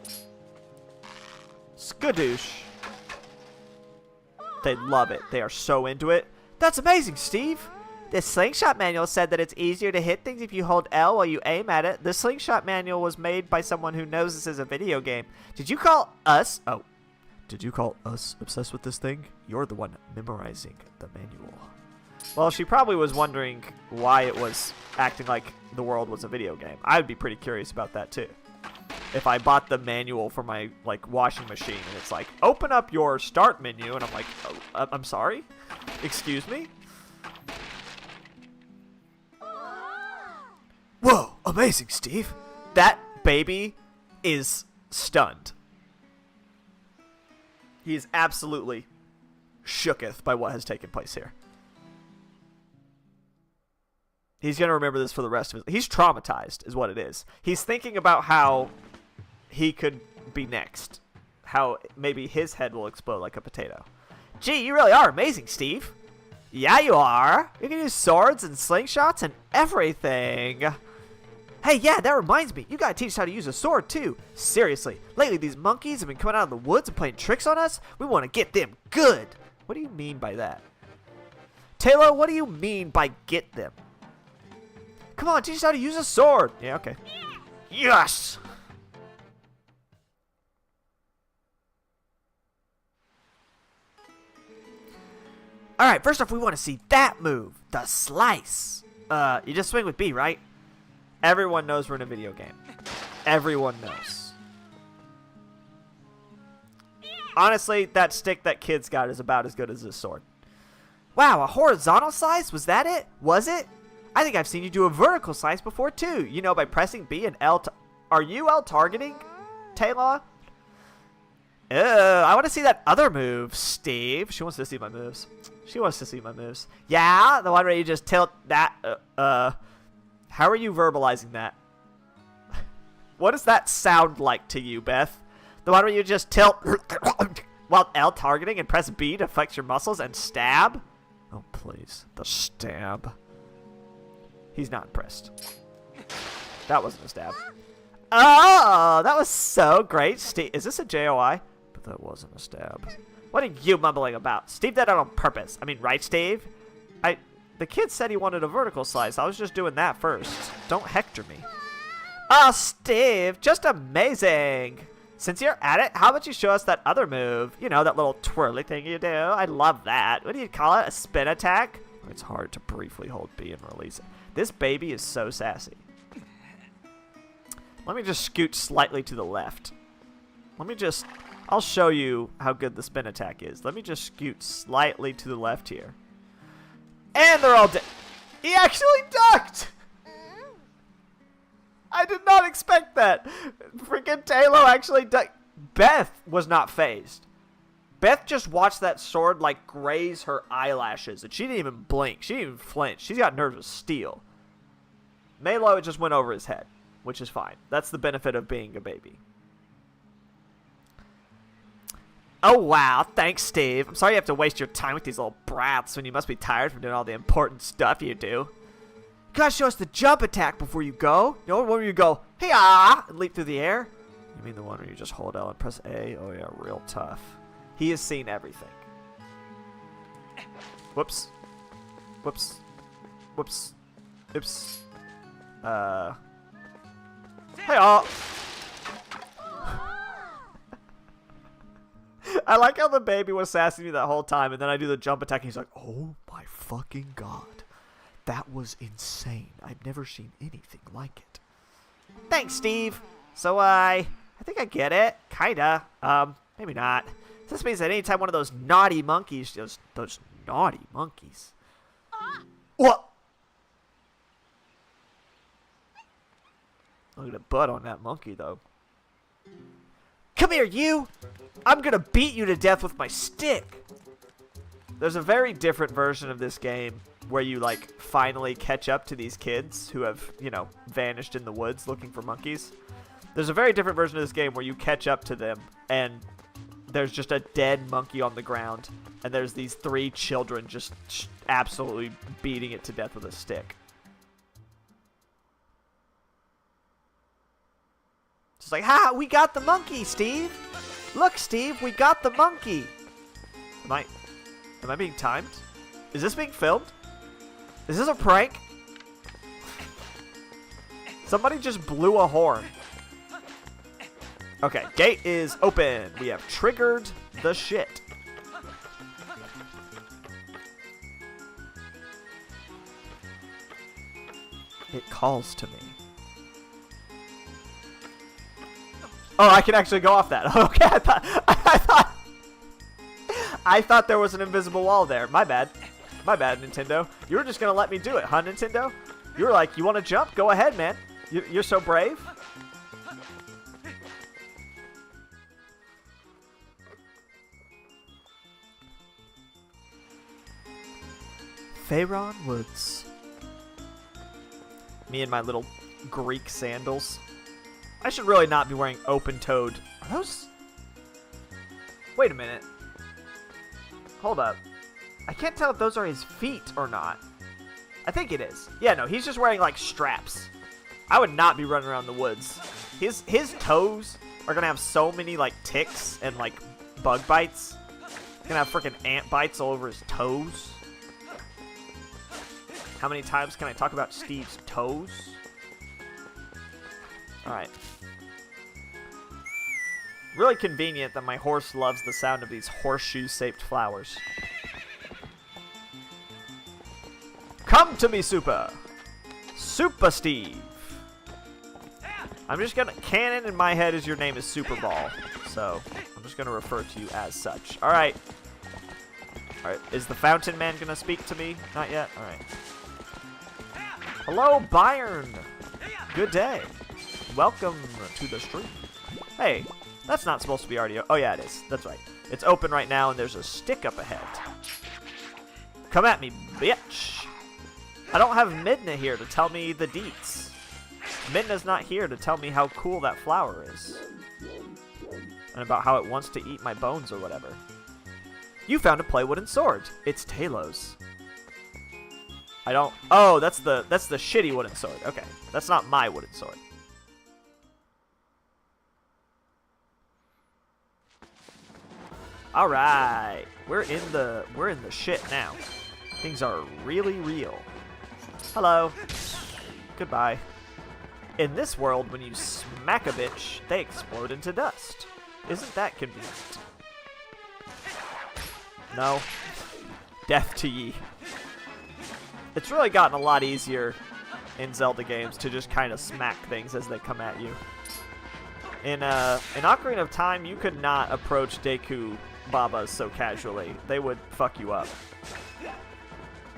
Skadoosh. They love it. They are so into it. That's amazing, Steve. The slingshot manual said that it's easier to hit things if you hold L while you aim at it. The slingshot manual was made by someone who knows this is a video game. Did you call us? Oh. Did you call us obsessed with this thing? You're the one memorizing the manual. Well, she probably was wondering why it was acting like the world was a video game. I would be pretty curious about that too. If I bought the manual for my washing machine and it's like, open up your start menu, and I'm like, oh, I'm sorry? Excuse me? Whoa, amazing, Steve. That baby is stunned. He is absolutely shooketh by what has taken place here. He's going to remember this for the rest of his... He's traumatized, is what it is. He's thinking about how he could be next. How maybe his head will explode like a potato. Gee, you really are amazing, Steve. Yeah, you are. You can use swords and slingshots and everything. Hey, yeah, that reminds me. You gotta teach us how to use a sword, too. Seriously, lately these monkeys have been coming out of the woods and playing tricks on us. We want to get them good. What do you mean by that? Taylor, what do you mean by get them? Come on, teach us how to use a sword. Yeah, okay. Yes! Alright, first off, we want to see that move. The slice. You just swing with B, right? Everyone knows we're in a video game. Everyone knows. Honestly, that stick that kid's got is about as good as this sword. Wow, a horizontal slice? Was that it? Was it? I think I've seen you do a vertical slice before, too. You know, by pressing B and L. Are you L targeting, Taylor? I want to see that other move, Steve. She wants to see my moves. She wants to see my moves. Yeah, the one where you just tilt that. How are you verbalizing that? What does that sound like to you, Beth? The one where you just tilt while L targeting and press B to flex your muscles and stab? Oh, please. The stab. He's not impressed. That wasn't a stab. Oh, that was so great, Steve. Is this a JOI? But that wasn't a stab. What are you mumbling about? Steve did that on purpose. I mean, right, Steve? The kid said he wanted a vertical slice. I was just doing that first. Don't hector me. Oh, Steve, just amazing. Since you're at it, how about you show us that other move? You know, that little twirly thing you do. I love that. What do you call it? A spin attack? It's hard to briefly hold B and release it. This baby is so sassy. Let me just scoot slightly to the left. I'll show you how good the spin attack is. Let me just scoot slightly to the left here. And they're all dead. He actually ducked! I did not expect that. Freaking Taylor actually ducked. Beth was not phased. Beth just watched that sword like graze her eyelashes, and she didn't even blink. She didn't even flinch. She's got nerves of steel. Malo, it just went over his head. which is fine. That's the benefit of being a baby. Oh, wow. Thanks, Steve. I'm sorry you have to waste your time with these little brats when you must be tired from doing all the important stuff you do. You gotta show us the jump attack before you go. You know, where you go, hey-ah, and leap through the air? You mean the one where you just hold L and press A? Oh, yeah, real tough. He has seen everything. Whoops. Whoops. Whoops. Oops. Hey-ah. I like how the baby was sassing me that whole time, and then I do the jump attack, and he's like, oh my fucking god. That was insane. I've never seen anything like it. Thanks, Steve. So, I think I get it. Kinda. Maybe not. This means that anytime one of those naughty monkeys, those naughty monkeys. What? Look at the butt on that monkey, though. Come here, you! I'm gonna beat you to death with my stick! There's a very different version of this game where you, like, finally catch up to these kids who have, you know, vanished in the woods looking for monkeys. There's a very different version of this game where you catch up to them and there's just a dead monkey on the ground and there's these 3 children just absolutely beating it to death with a stick. It's like, ha! We got the monkey, Steve! Look, Steve, we got the monkey! Am I being timed? Is this being filmed? Is this a prank? Somebody just blew a horn. Okay, gate is open. We have triggered the shit. It calls to me. Oh, I can actually go off that. Okay, I thought there was an invisible wall there. My bad. My bad, Nintendo. You were just gonna let me do it, huh, Nintendo? You were like, you want to jump? Go ahead, man. You're so brave. Faron Woods. Me and my little Greek sandals. I should really not be wearing open-toed. Are those? Wait a minute. Hold up. I can't tell if those are his feet or not. I think it is. Yeah, no, he's just wearing, like, straps. I would not be running around the woods. His toes are gonna have so many, like, ticks and, like, bug bites. He's gonna have freaking ant bites all over his toes. How many times can I talk about Steve's toes? Alright. Really convenient that my horse loves the sound of these horseshoe-shaped flowers. Come to me, Super! Super Steve! I'm just gonna... Canon in my head is your name is Super Ball. So, I'm just gonna refer to you as such. Alright. Alright, is the Fountain Man gonna speak to me? Not yet? Alright. Hello, Byron! Good day. Welcome to the stream. Hey, that's not supposed to be audio. Oh, yeah, it is. That's right. It's open right now, and there's a stick up ahead. Come at me, bitch! I don't have Midna here to tell me the deets. Midna's not here to tell me how cool that flower is. And about how it wants to eat my bones or whatever. You found a play wooden sword. It's TLoZ. I don't... Oh, that's the shitty wooden sword. Okay. That's not my wooden sword. Alright. We're in the shit now. Things are really real. Hello. Goodbye. In this world, when you smack a bitch, they explode into dust. Isn't that convenient? No. Death to ye. It's really gotten a lot easier in Zelda games to just kind of smack things as they come at you. In Ocarina of Time, you could not approach Deku Babas so casually. They would fuck you up.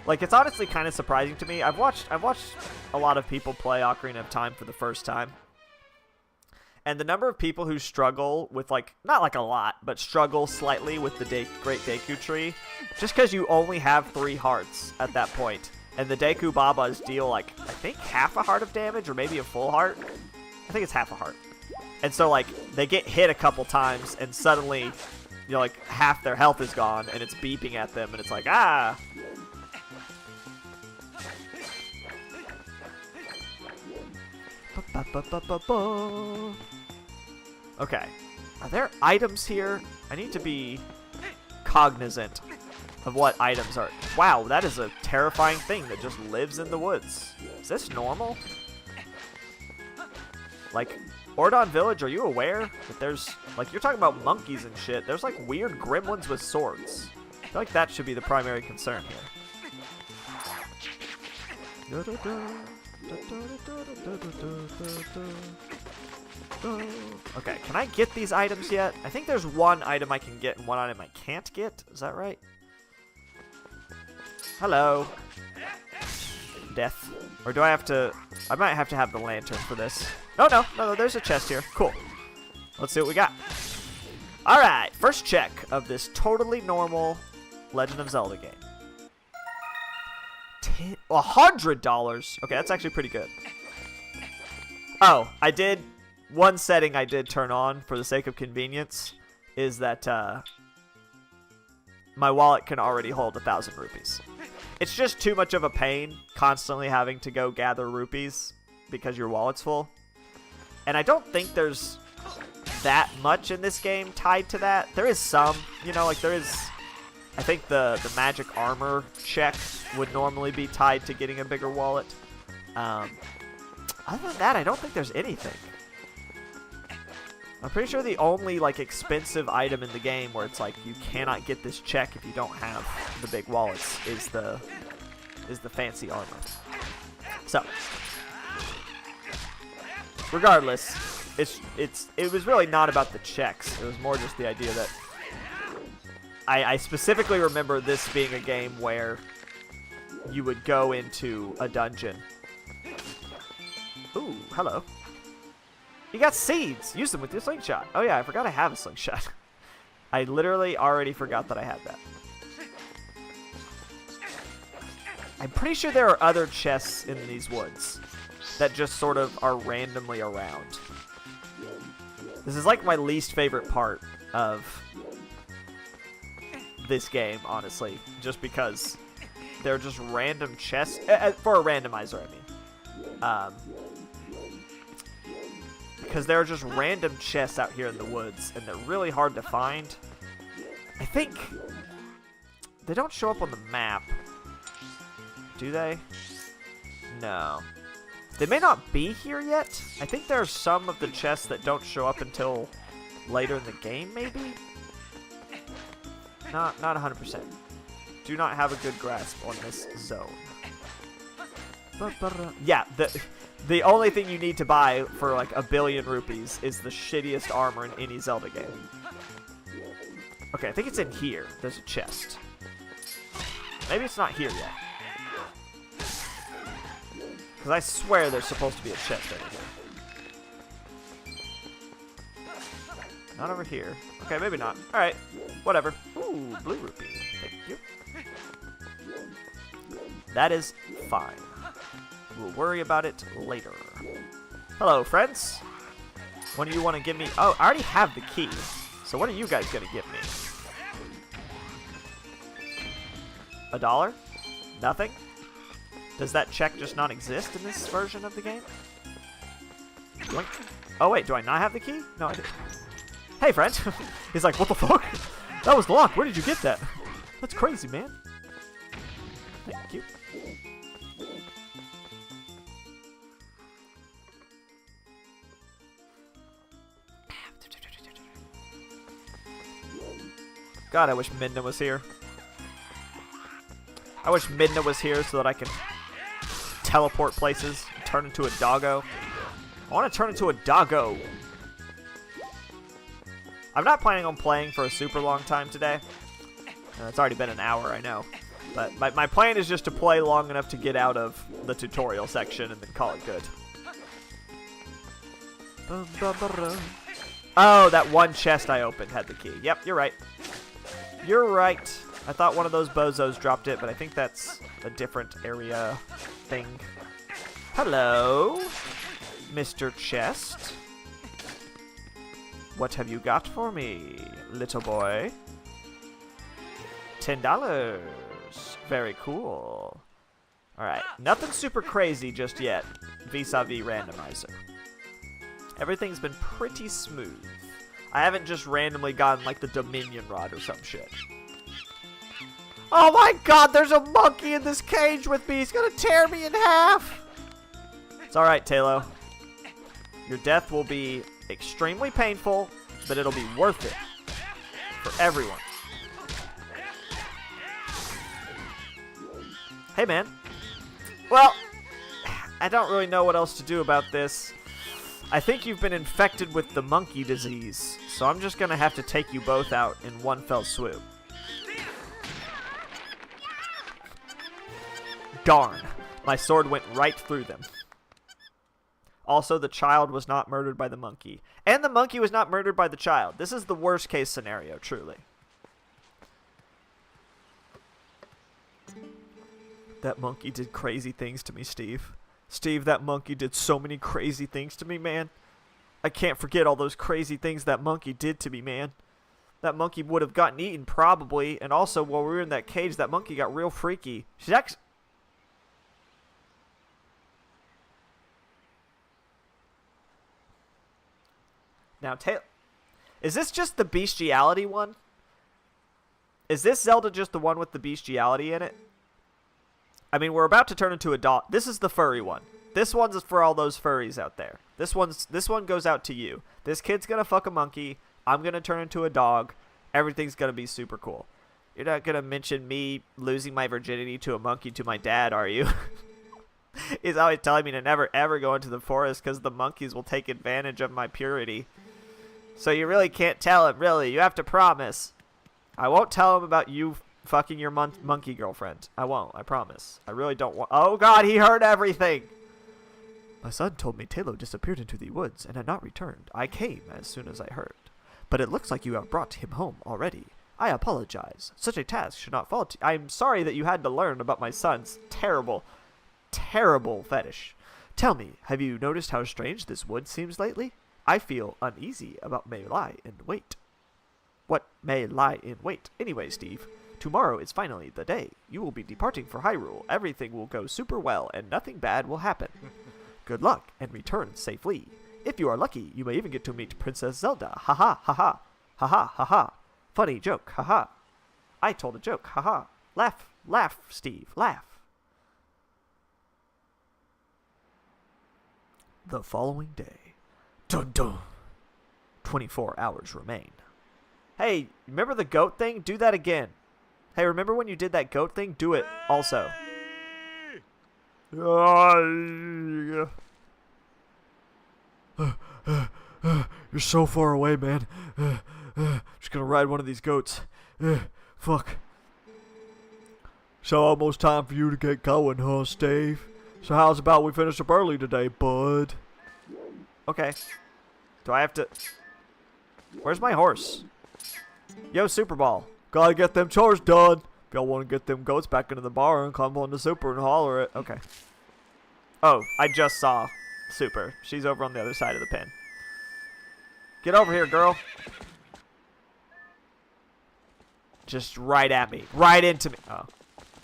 Like, it's honestly kind of surprising to me. I've watched a lot of people play Ocarina of Time for the first time. And the number of people who struggle with, like, not like a lot, but struggle slightly with the Great Deku Tree, just because you only have 3 hearts at that point. And the Deku Babas deal, like, I think half a heart of damage, or maybe a full heart. I think it's half a heart. And so, like, they get hit a couple times, and suddenly, you know, like, half their health is gone, and it's beeping at them, and it's like, ah! Okay. Are there items here? I need to be cognizant of what items are. Wow, that is a terrifying thing that just lives in the woods. Is this normal? Like, Ordon Village, are you aware that there's, like, you're talking about monkeys and shit. There's, like, weird gremlins with swords. I feel like that should be the primary concern here. Okay, can I get these items yet? I think there's one item I can get and one item I can't get. Is that right? Hello. Death. Or do I have to... I might have to have the lantern for this. Oh, no, there's a chest here. Cool. Let's see what we got. Alright, first check of this totally normal Legend of Zelda game. $100? Okay, that's actually pretty good. Oh, I did... One setting I did turn on for the sake of convenience is that my wallet can already hold 1,000 rupees. It's just too much of a pain constantly having to go gather rupees because your wallet's full. And I don't think there's that much in this game tied to that. There is some, you know, like there is... I think the magic armor check would normally be tied to getting a bigger wallet. Other than that, I don't think there's anything. I'm pretty sure the only, like, expensive item in the game where it's like you cannot get this check if you don't have the big wallets is the fancy armor. So, regardless, it was really not about the checks. It was more just the idea that I specifically remember this being a game where you would go into a dungeon. Ooh, hello. You got seeds! Use them with your slingshot. Oh yeah, I forgot I have a slingshot. I literally already forgot that I had that. I'm pretty sure there are other chests in these woods that just sort of are randomly around. This is like my least favorite part of this game, honestly. Just because they're just random chests. For a randomizer, I mean. Because there are just random chests out here in the woods, and they're really hard to find. I think they don't show up on the map. Do they? No. They may not be here yet. I think there are some of the chests that don't show up until later in the game, maybe? Not 100%. Do not have a good grasp on this zone. Yeah, the only thing you need to buy for like 1 billion rupees is the shittiest armor in any Zelda game. Okay, I think it's in here. There's a chest. Maybe it's not here yet. Because I swear there's supposed to be a chest over here. Not over here. Okay, maybe not. Alright, whatever. Ooh, blue rupee. Thank you. That is fine. We'll worry about it later. Hello, friends. What do you want to give me? Oh, I already have the key. So what are you guys going to give me? $1? Nothing? Does that check just not exist in this version of the game? Blink. Oh, wait. Do I not have the key? No, I do. Hey, friend. He's like, what the fuck? That was locked. Where did you get that? That's crazy, man. Thank you. God, I wish Midna was here. I wish Midna was here so that I can teleport places and turn into a doggo. I want to turn into a doggo. I'm not planning on playing for a super long time today. It's already been an hour, I know. But my plan is just to play long enough to get out of the tutorial section and then call it good. Oh, that one chest I opened had the key. Yep, you're right. You're right. I thought one of those bozos dropped it, but I think that's a different area thing. Hello. Mr. Chest. What have you got for me, little boy? $10. Very cool. Alright, nothing super crazy just yet, vis-a-vis randomizer. Everything's been pretty smooth. I haven't just randomly gotten like the Dominion Rod or some shit. Oh my god, there's a monkey in this cage with me. He's gonna tear me in half. It's alright, TLoZ. Your death will be extremely painful, but it'll be worth it for everyone. Hey, man. Well, I don't really know what else to do about this. I think you've been infected with the monkey disease, so I'm just gonna have to take you both out in one fell swoop. Darn. My sword went right through them. Also, the child was not murdered by the monkey. And the monkey was not murdered by the child. This is the worst case scenario, truly. That monkey did crazy things to me, Steve. Steve, that monkey did so many crazy things to me, man. I can't forget all those crazy things that monkey did to me, man. That monkey would have gotten eaten, probably. And also, while we were in that cage, that monkey got real freaky. She's actually... Now, is this just the bestiality one? Is this Zelda just the one with the bestiality in it? I mean, we're about to turn into a dog. This is the furry one. This one's for all those furries out there. This one goes out to you. This kid's gonna fuck a monkey. I'm gonna turn into a dog. Everything's gonna be super cool. You're not gonna mention me losing my virginity to a monkey to my dad, are you? He's always telling me to never ever go into the forest because the monkeys will take advantage of my purity. So you really can't tell him, really. You have to promise. I won't tell him about you fucking your monkey girlfriend. I won't, I promise. I really don't want... Oh god, he heard everything! My son told me TLoZ disappeared into the woods and had not returned. I came as soon as I heard. But it looks like you have brought him home already. I apologize. Such a task should not fall to... I am sorry that you had to learn about my son's terrible, terrible fetish. Tell me, have you noticed how strange this wood seems lately? I feel uneasy about may lie in wait. What may lie in wait? Anyway, Steve, tomorrow is finally the day. You will be departing for Hyrule. Everything will go super well, and nothing bad will happen. Good luck, and return safely. If you are lucky, you may even get to meet Princess Zelda. Ha ha ha ha. Ha ha ha ha. Funny joke. Ha ha. I told a joke. Ha ha. Laugh. Laugh, Steve. Laugh. The following day. Dun dun. 24 hours remain. Hey, remember the goat thing? Do that again. Hey, remember when you did that goat thing? Do it also. You're so far away, man. Just gonna ride one of these goats. Fuck. So almost time for you to get going, huh, Steve? So how's about we finish up early today, bud? Okay. Do I have to... Where's my horse? Yo, Super Ball. Gotta get them chores done. If y'all want to get them goats back into the barn, climb on the Super and holler it. Okay. Oh, I just saw Super. She's over on the other side of the pen. Get over here, girl. Just right at me. Right into me. Oh.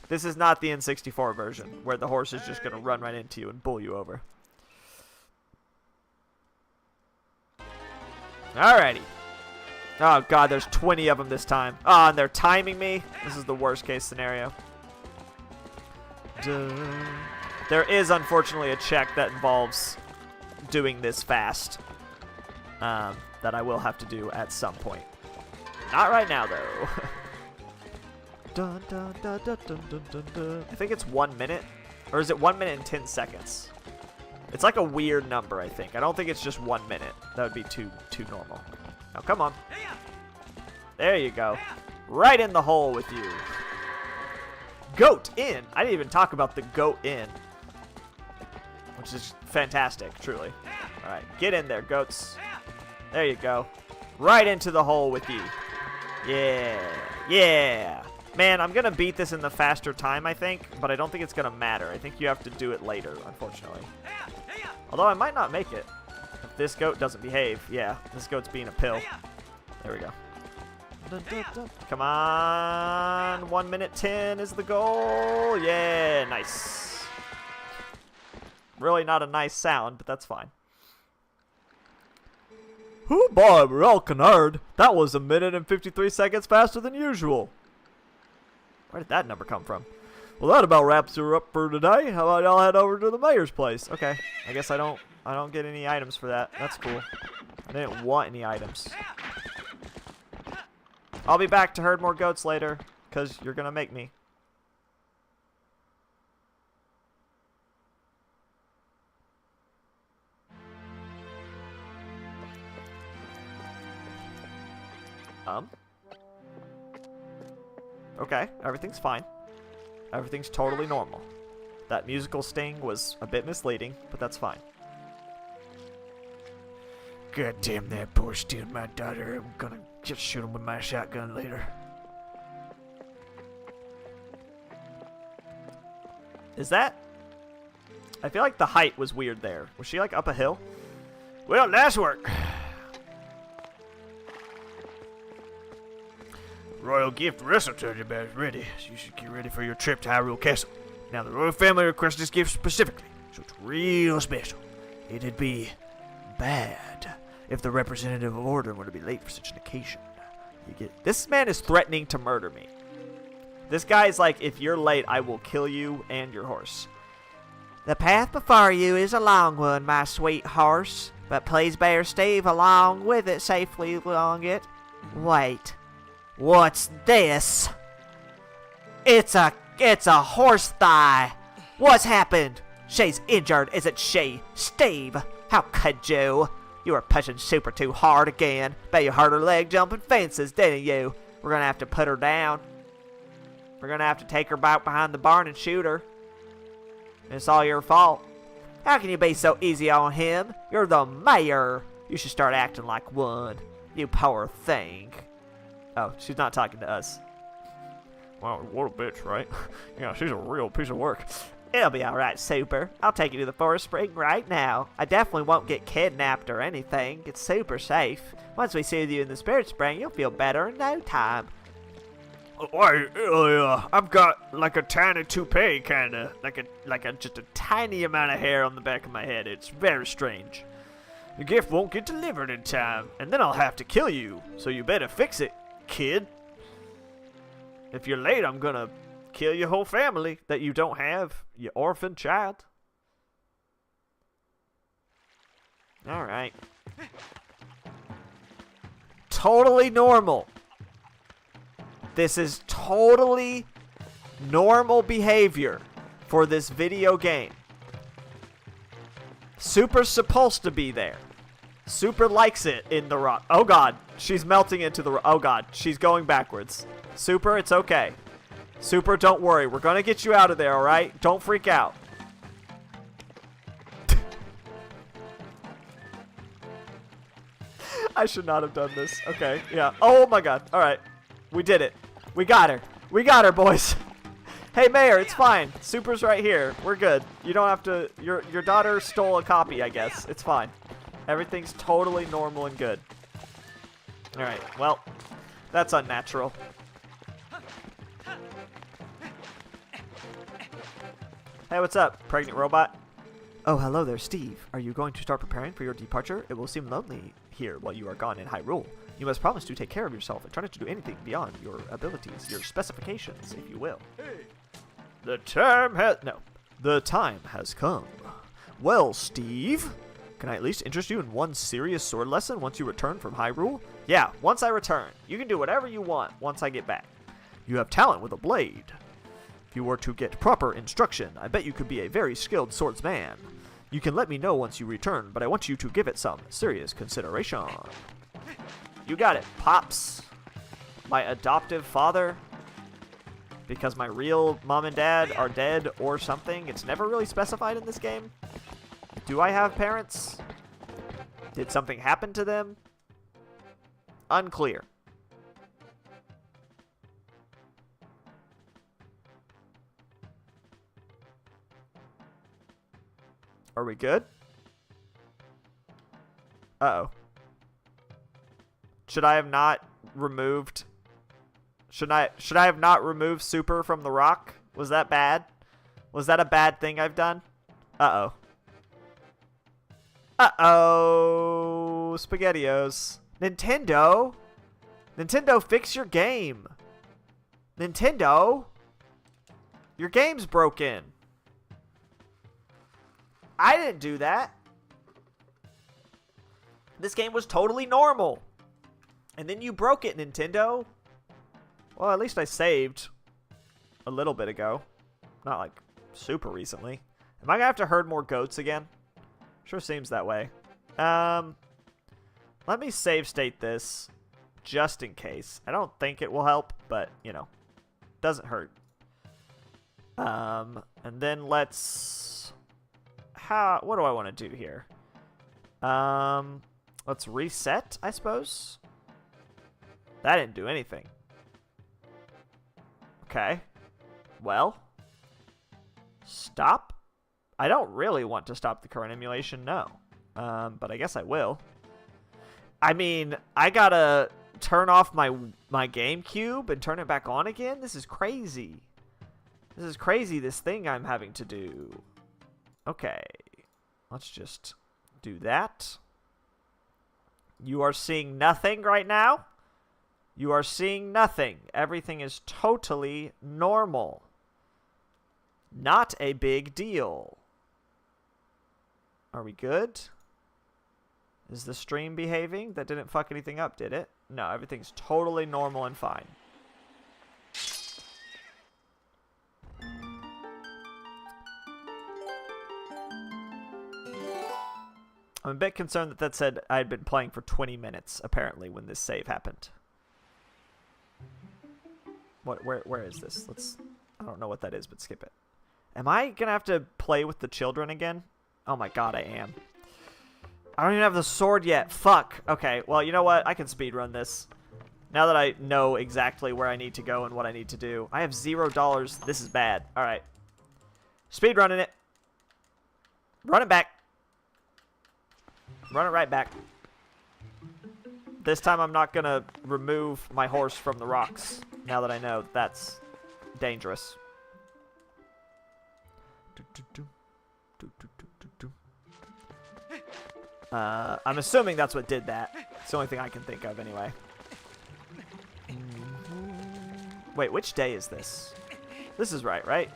This is not the N64 version, where the horse is just going to run right into you and bull you over. Alrighty. Oh, God, there's 20 of them this time. Oh, and they're timing me. This is the worst case scenario. There is, unfortunately, a check that involves doing this fast. That I will have to do at some point. Not right now, though. Dun, dun, dun, dun, dun, dun, dun, dun. I think it's 1 minute. Or is it 1 minute and 10 seconds? It's like a weird number, I think. I don't think it's just 1 minute. That would be too normal. Now, come on. There you go. Right in the hole with you. Goat in. I didn't even talk about the goat in. Which is fantastic, truly. Alright, get in there, goats. There you go. Right into the hole with you. Yeah. Yeah. Man, I'm going to beat this in the faster time, I think, but I don't think it's going to matter. I think you have to do it later, unfortunately. Although I might not make it. If this goat doesn't behave. Yeah, this goat's being a pill. There we go. Come on. 1 minute 10 is the goal. Yeah, nice. Really not a nice sound, but that's fine. Oh boy, we're all canard. That was 1 minute and 53 seconds faster than usual. Where did that number come from? Well, that about wraps her up for today. How about y'all head over to the mayor's place? Okay, I guess I don't get any items for that. That's cool. I didn't want any items. I'll be back to herd more goats later, because you're going to make me. Okay, everything's fine. Everything's totally normal. That musical sting was a bit misleading, but that's fine. God damn that boy stealing my daughter. I'm gonna just shoot him with my shotgun later. Is that... I feel like the height was weird there. Was she like up a hill? Well, nice work. Royal gift recipe is ready, so you should get ready for your trip to Hyrule Castle. Now, the royal family requested this gift specifically, so it's real special. It'd be bad if the representative of Order were to be late for such an occasion. You get... This man is threatening to murder me. This guy's like, if you're late, I will kill you and your horse. The path before you is a long one, my sweet horse, but please bear Steve along with it safely along it. Wait. What's this? It's a horse thigh. What's happened? She's injured, isn't she? Steve, how could you? You were pushing Super too hard again. Bet you hurt her leg jumping fences, didn't you? We're gonna have to put her down. We're gonna have to take her back behind the barn and shoot her. It's all your fault. How can you be so easy on him? You're the mayor. You should start acting like one. You poor thing. Oh, she's not talking to us. Wow, what a bitch, right? Yeah, she's a real piece of work. It'll be alright, Super. I'll take you to the forest spring right now. I definitely won't get kidnapped or anything. It's super safe. Once we soothe you in the spirit spring, you'll feel better in no time. Wait, I've got like a tiny toupee, kinda. Like a just a tiny amount of hair on the back of my head. It's very strange. The gift won't get delivered in time, and then I'll have to kill you. So you better fix it, kid. If you're late, I'm gonna kill your whole family that you don't have, you orphan child. Alright. Totally normal. This is totally normal behavior for this video game. Super's supposed to be there. Super likes it in the rock. Oh god, she's melting into the rock. Oh god, she's going backwards. Super, it's okay. Super, don't worry. We're gonna get you out of there, alright? Don't freak out. I should not have done this. Okay, yeah. Oh my god. Alright. We did it. We got her. We got her, boys. Hey, Mayor, it's fine. Super's right here. We're good. You don't have to... Your daughter stole a copy, I guess. It's fine. Everything's totally normal and good. Alright, well, that's unnatural. Hey, what's up, pregnant robot? Oh, hello there, Steve. Are you going to start preparing for your departure? It will seem lonely here while you are gone in Hyrule. You must promise to take care of yourself and try not to do anything beyond your abilities, your specifications, if you will. Hey. The time has come. Well, Steve, can I at least interest you in one serious sword lesson once you return from Hyrule? Yeah, once I return. You can do whatever you want once I get back. You have talent with a blade. If you were to get proper instruction, I bet you could be a very skilled swordsman. You can let me know once you return, but I want you to give it some serious consideration. You got it, Pops. My adoptive father. Because my real mom and dad are dead or something. It's never really specified in this game. Do I have parents? Did something happen to them? Unclear. Are we good? Uh-oh. Should I have not removed... Should I have not removed Super from the rock? Was that bad? Was that a bad thing I've done? Uh-oh. Uh-oh. SpaghettiOs. Nintendo? Nintendo, fix your game. Nintendo? Your game's broken. I didn't do that. This game was totally normal. And then you broke it, Nintendo. Well, at least I saved a little bit ago. Not like super recently. Am I gonna have to herd more goats again? Sure seems that way. Let me save state this just in case. I don't think it will help, but you know, doesn't hurt. And then let's... What do I want to do here? Let's reset, I suppose. That didn't do anything. Okay. Well. Stop? I don't really want to stop the current emulation, no. But I guess I will. I mean, I gotta turn off my GameCube and turn it back on again? This is crazy. This is crazy, this thing I'm having to do. Okay. Let's just do that. You are seeing nothing right now? You are seeing nothing. Everything is totally normal. Not a big deal. Are we good? Is the stream behaving? That didn't fuck anything up, did it? No, everything's totally normal and fine. I'm a bit concerned that said I had been playing for 20 minutes, apparently, when this save happened. Where is this? I don't know what that is, but skip it. Am I gonna have to play with the children again? Oh my god, I am. I don't even have the sword yet. Fuck. Okay, well, you know what? I can speedrun this. Now that I know exactly where I need to go and what I need to do. I have $0. This is bad. Alright. Speedrunning it. Run it back. Run it right back. This time I'm not gonna remove my horse from the rocks. Now that I know that's dangerous. I'm assuming that's what did that. It's the only thing I can think of anyway. Wait, which day is this? This is right?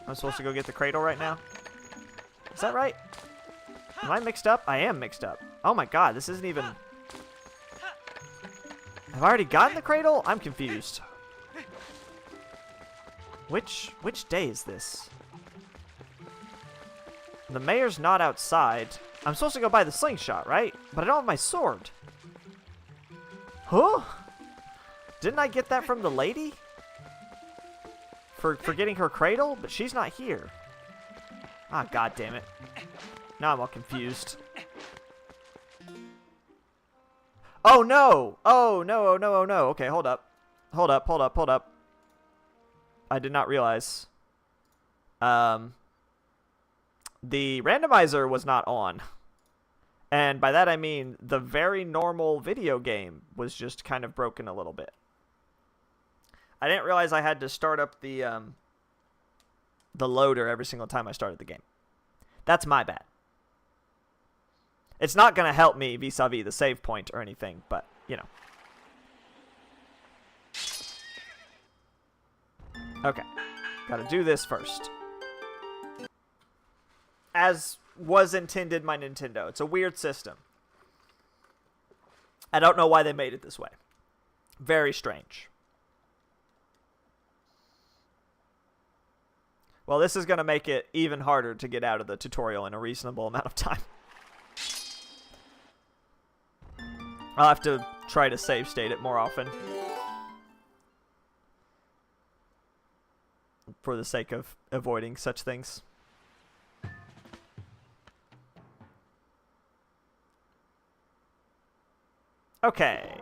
I'm supposed to go get the cradle right now? Is that right? Am I mixed up? I am mixed up. Oh my god, this isn't even... Have I already gotten the cradle? I'm confused. Which day is this? The mayor's not outside. I'm supposed to go buy the slingshot, right? But I don't have my sword. Huh? Didn't I get that from the lady? For getting her cradle? But she's not here. Ah, god damn it. Now I'm all confused. Oh no! Oh no, oh no, oh no. Okay, hold up. Hold up. I did not realize. The randomizer was not on. And by that I mean the very normal video game was just kind of broken a little bit. I didn't realize I had to start up the loader every single time I started the game. That's my bad. It's not going to help me vis-a-vis the save point or anything, but, you know. Okay. Gotta do this first. As was intended my Nintendo. It's a weird system. I don't know why they made it this way. Very strange. Well, this is going to make it even harder to get out of the tutorial in a reasonable amount of time. I'll have to try to save state it more often. For the sake of avoiding such things. Okay.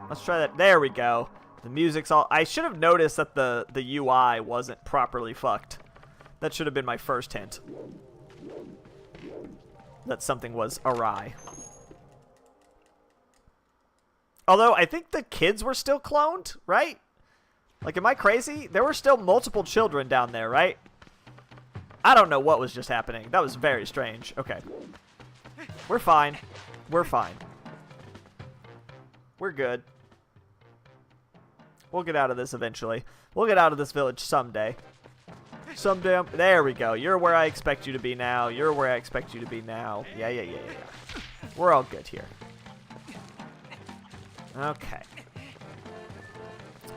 Let's try that. There we go. The music's all... I should have noticed that the UI wasn't properly fucked. That should have been my first hint. that something was awry. Although, I think the kids were still cloned, right? Like, am I crazy? There were still multiple children down there, right? I don't know what was just happening. That was very strange. Okay. We're fine. We're fine. We're good. We'll get out of this eventually. We'll get out of this village someday. Someday. There we go. You're where I expect you to be now. You're where I expect you to be now. Yeah. We're all good here. Okay.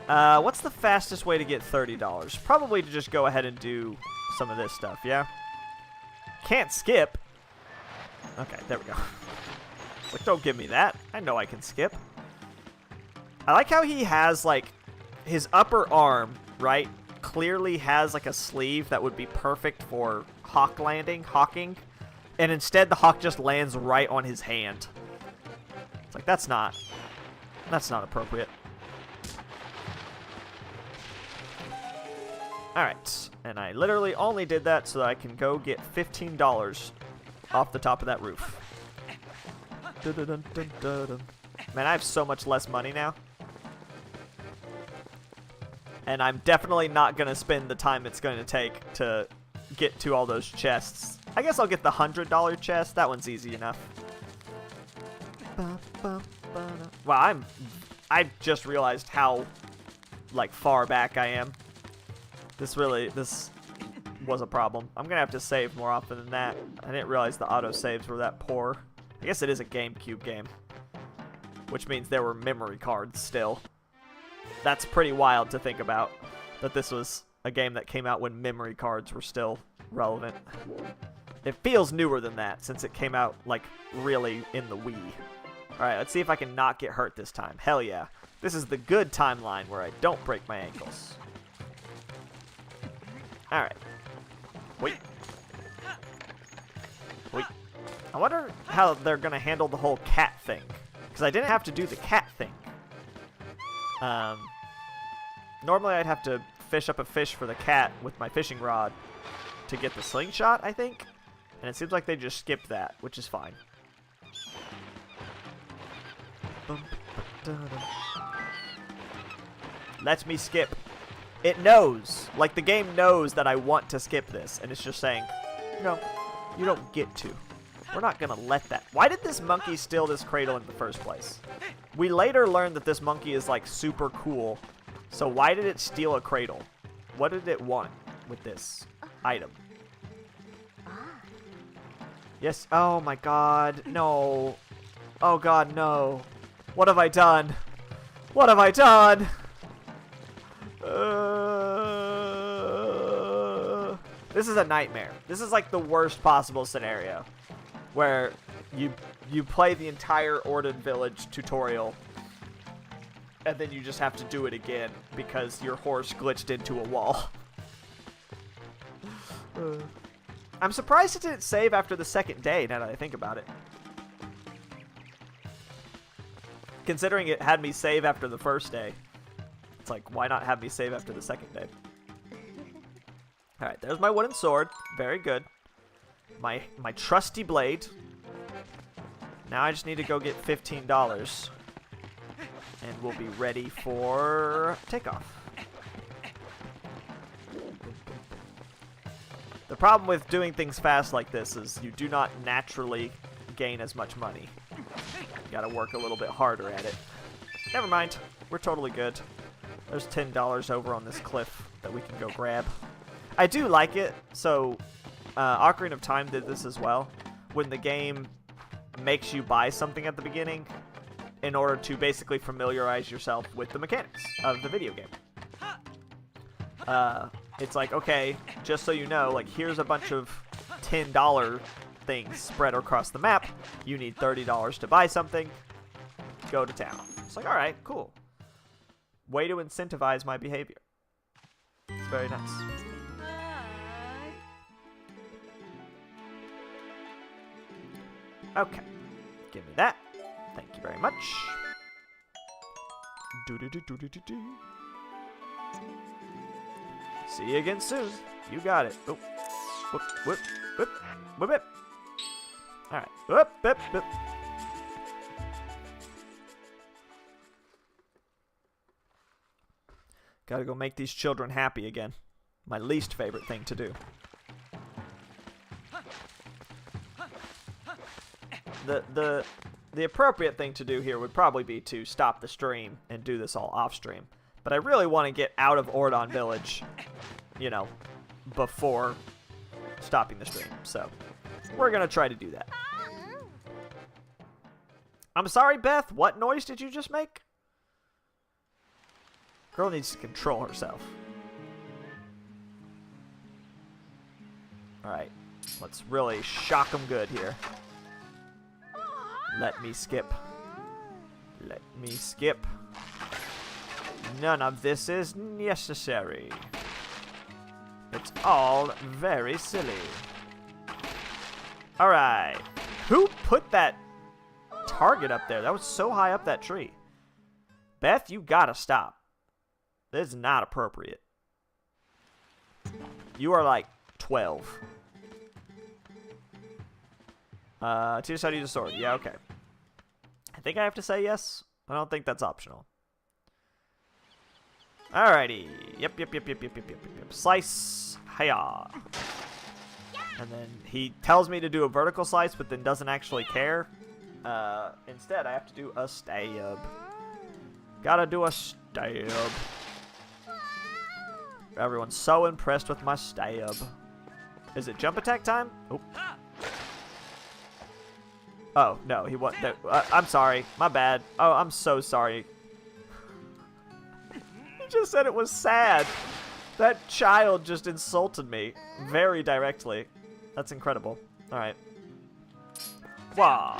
What's the fastest way to get $30? Probably to just go ahead and do some of this stuff, yeah? Can't skip. Okay, there we go. Like, don't give me that. I know I can skip. I like how he has, like, his upper arm, right, clearly has, like, a sleeve that would be perfect for hawking, and instead the hawk just lands right on his hand. It's like, that's not appropriate. Alright, and I literally only did that so that I can go get $15 off the top of that roof. Man, I have so much less money now. And I'm definitely not going to spend the time it's going to take to get to all those chests. I guess I'll get the $100 chest. That one's easy enough. Wow, I just realized how, like, far back I am. This was a problem. I'm going to have to save more often than that. I didn't realize the autosaves were that poor. I guess it is a GameCube game, which means there were memory cards still. That's pretty wild to think about, that this was a game that came out when memory cards were still relevant. It feels newer than that, since it came out, like, really in the Wii. Alright, let's see if I can not get hurt this time. Hell yeah. This is the good timeline where I don't break my ankles. Alright. Wait. I wonder how they're going to handle the whole cat thing. Because I didn't have to do the cat thing. Normally I'd have to fish up a fish for the cat with my fishing rod to get the slingshot, I think. And it seems like they just skipped that, which is fine. Let me skip. It knows. Like, the game knows that I want to skip this, and it's just saying, no, you don't get to. We're not going to let that. Why did this monkey steal this cradle in the first place? We later learned that this monkey is, like, super cool. So why did it steal a cradle? What did it want with this item? Yes. Oh, my God. No. Oh, God, no. What have I done? What have I done? This is a nightmare. This is like the worst possible scenario, where you play the entire Ordered Village tutorial, and then you just have to do it again because your horse glitched into a wall. I'm surprised it didn't save after the second day, now that I think about it. Considering it had me save after the first day. It's like, why not have me save after the second day? Alright, there's my wooden sword. Very good. My trusty blade. Now I just need to go get $15. And we'll be ready for takeoff. The problem with doing things fast like this is you do not naturally gain as much money. You gotta work a little bit harder at it. Never mind. We're totally good. There's $10 over on this cliff that we can go grab. I do like it. So, Ocarina of Time did this as well. When the game makes you buy something at the beginning in order to basically familiarize yourself with the mechanics of the video game. It's like, okay, just so you know, like, here's a bunch of $10 things spread across the map. You need $30 to buy something. Go to town. It's like, alright, cool. Way to incentivize my behavior. It's very nice. Okay. Give me that. Thank you very much. Do-do-do-do-do-do-do. See you again soon. You got it. Oh. Whoop, whoop, whoop, whoop, whoop. Alright. Whoop, whoop, whoop. Gotta go make these children happy again. My least favorite thing to do. The appropriate thing to do here would probably be to stop the stream and do this all off stream. But I really want to get out of Ordon Village, you know, before stopping the stream. So we're going to try to do that. I'm sorry, Beth. What noise did you just make? Girl needs to control herself. Alright. Let's really shock them good here. Let me skip. Let me skip. None of this is necessary. It's all very silly. Alright. Who put that target up there? That was so high up that tree. Beth, you gotta stop. This is not appropriate. You are like 12. Teach how to use a sword. Yeah, okay. I think I have to say yes. I don't think that's optional. Alrighty. Yep. Slice. Hiya. And then he tells me to do a vertical slice, but then doesn't actually care. Instead, I have to do a stab. Gotta do a stab. Everyone's so impressed with my stab. Is it jump attack time? Oh. Oh, no, he wasn't. I'm sorry. My bad. Oh, I'm so sorry. He just said it was sad. That child just insulted me very directly. That's incredible. Alright. Wow.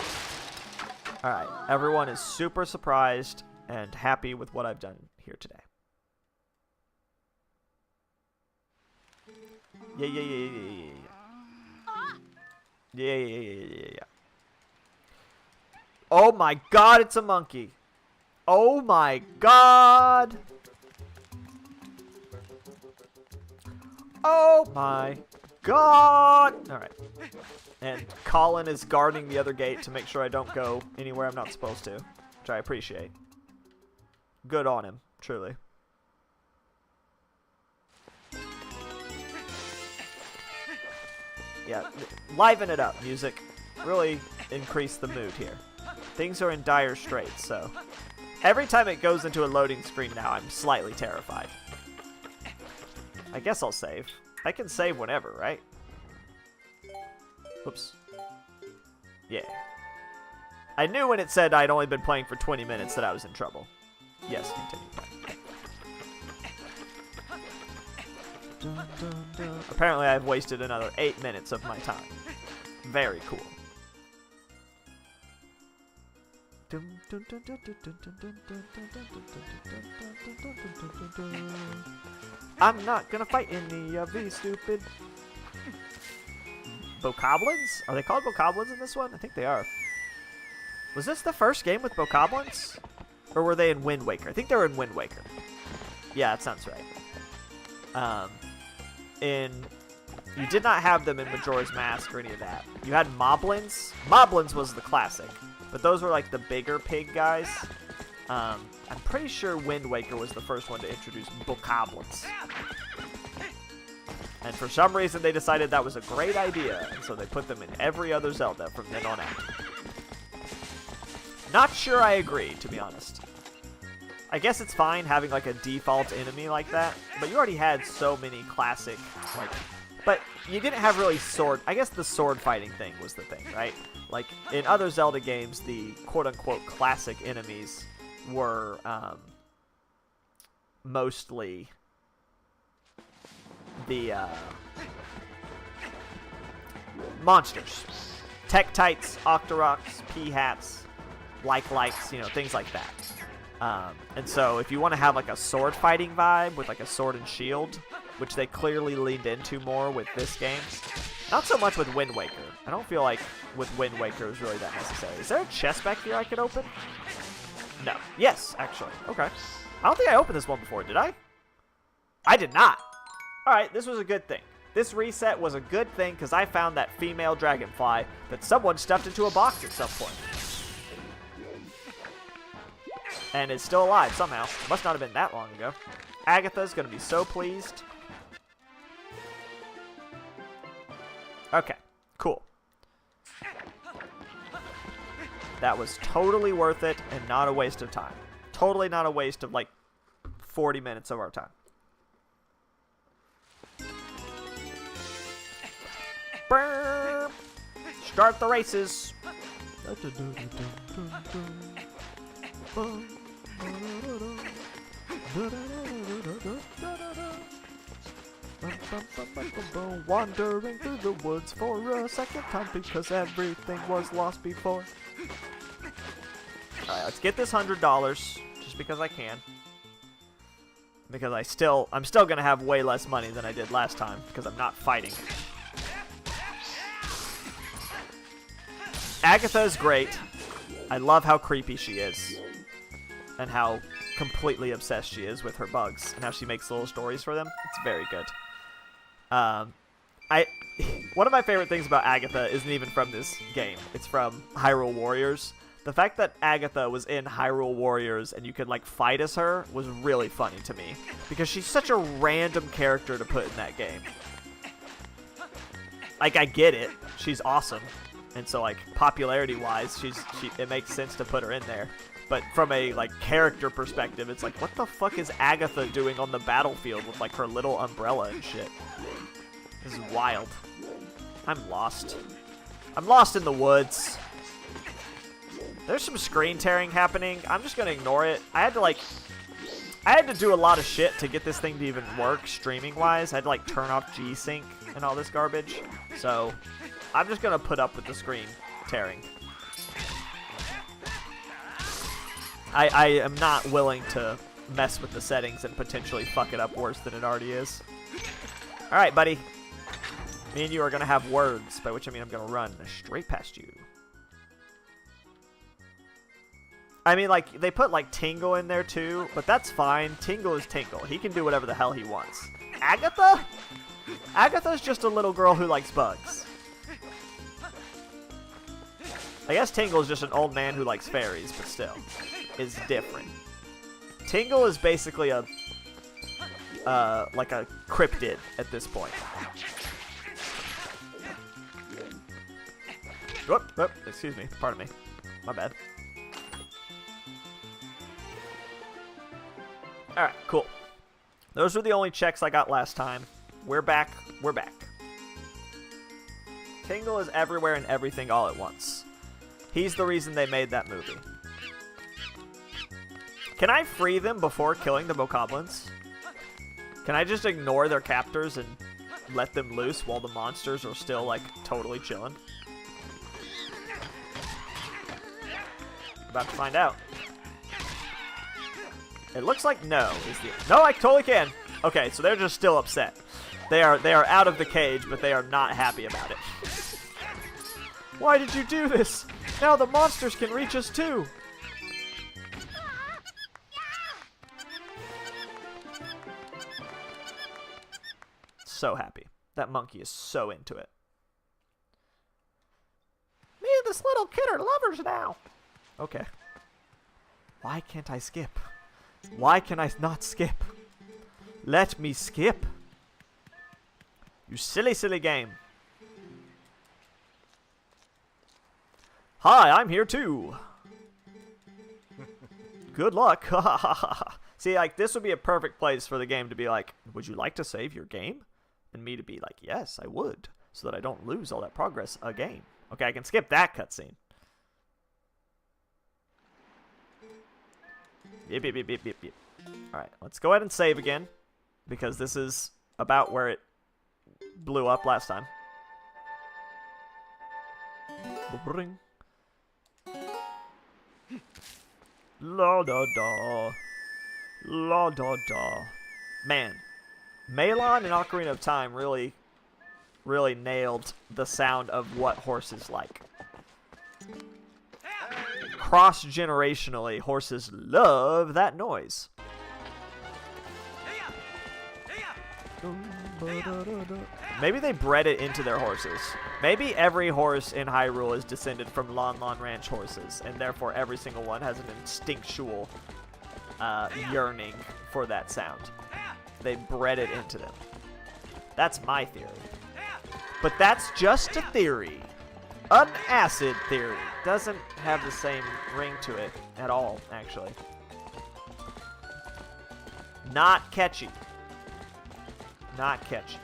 Alright. Everyone is super surprised and happy with what I've done here today. Yeah. Oh my god, it's a monkey. Oh my god. Oh my god. Alright. And Colin is guarding the other gate to make sure I don't go anywhere I'm not supposed to, which I appreciate. Good on him, truly. Yeah, liven it up, music. Really increase the mood here. Things are in dire straits, so every time it goes into a loading screen now, I'm slightly terrified. I guess I'll save. I can save whenever, right? Whoops. Yeah. I knew when it said I'd only been playing for 20 minutes that I was in trouble. Yes, continue playing. Apparently I've wasted another 8 minutes of my time. Very cool. I'm not gonna fight any of these stupid bokoblins? Are they called bokoblins in this one? I think they are. Was this the first game with bokoblins? Or were they in Wind Waker? I think they were in Wind Waker. Yeah, that sounds right. You did not have them in Majora's Mask or any of that. You had moblins. Moblins was the classic. But those were like the bigger pig guys. I'm pretty sure Wind Waker was the first one to introduce bokoblins. And for some reason they decided that was a great idea, and so they put them in every other Zelda from then on out. Not sure I agree, to be honest. I guess it's fine having like a default enemy like that, but you already had so many classic, like, but you didn't have really sword, I guess the sword fighting thing was the thing, right? Like, in other Zelda games, the quote-unquote classic enemies were mostly the monsters. Tektites, Octoroks, Peahats, Like-likes, you know, things like that. And so if you want to have like a sword fighting vibe with like a sword and shield, which they clearly leaned into more with this game, not so much with Wind Waker. I don't feel like with Wind Waker is really that necessary. Is there a chest back here I could open? No. Yes, actually. Okay. I don't think I opened this one before, did I? I did not. Alright, this was a good thing. This reset was a good thing because I found that female dragonfly that someone stuffed into a box at some point. And is still alive somehow. Must not have been that long ago. Agatha's going to be so pleased. Okay, cool. That was totally worth it and not a waste of time. Totally not a waste of like 40 minutes of our time. Burp. Start the races. Wandering through the woods for a second time because everything was lost before. Alright, let's get this $100 just because I can. Because I'm still gonna have way less money than I did last time because I'm not fighting. Agatha is great. I love how creepy she is. And how completely obsessed she is with her bugs. And how she makes little stories for them. It's very good. One of my favorite things about Agatha isn't even from this game. It's from Hyrule Warriors. The fact that Agatha was in Hyrule Warriors and you could like fight as her was really funny to me. Because she's such a random character to put in that game. Like, I get it. She's awesome. And so, like, popularity-wise, it makes sense to put her in there. But from a, like, character perspective, it's like, what the fuck is Agatha doing on the battlefield with, like, her little umbrella and shit? This is wild. I'm lost. I'm lost in the woods. There's some screen tearing happening. I'm just gonna ignore it. I had to do a lot of shit to get this thing to even work streaming-wise. I had to, like, turn off G-Sync and all this garbage. So I'm just going to put up with the screen tearing. I am not willing to mess with the settings and potentially fuck it up worse than it already is. Alright, buddy. Me and you are going to have words, by which I mean I'm going to run straight past you. I mean, like, they put, like, Tingle in there, too, but that's fine. Tingle is Tingle. He can do whatever the hell he wants. Agatha? Agatha's just a little girl who likes bugs. I guess Tingle is just an old man who likes fairies, but still, is different. Tingle is basically a, like a cryptid at this point. Whoop, excuse me, pardon me, my bad. Alright, cool. Those were the only checks I got last time. We're back, we're back. Tingle is everywhere and everything all at once. He's the reason they made that movie. Can I free them before killing the bokoblins? Can I just ignore their captors and let them loose while the monsters are still, like, totally chilling? About to find out. It looks like no. No, I totally can. Okay, so they're just still upset. They are out of the cage, but they are not happy about it. Why did you do this? Now the monsters can reach us too. So happy. That monkey is so into it. Me and this little kid are lovers now. Okay. Why can't I skip? Why can I not skip? Let me skip. You silly, silly game. Hi, I'm here too. Good luck. See, like, this would be a perfect place for the game to be like, would you like to save your game? And me to be like, yes, I would. So that I don't lose all that progress again. Okay, I can skip that cutscene. Yep. Alright, let's go ahead and save again. Because this is about where it blew up last time. La da da. La da da. Man, Malon and Ocarina of Time really nailed the sound of what horses like. Cross-generationally, horses love that noise. Maybe they bred it into their horses. Maybe every horse in Hyrule is descended from Lon Lon Ranch horses, and therefore every single one has an instinctual yearning for that sound. They bred it into them. That's my theory. But that's just a theory. An acid theory. Doesn't have the same ring to it at all, actually. Not catchy. Not catchy.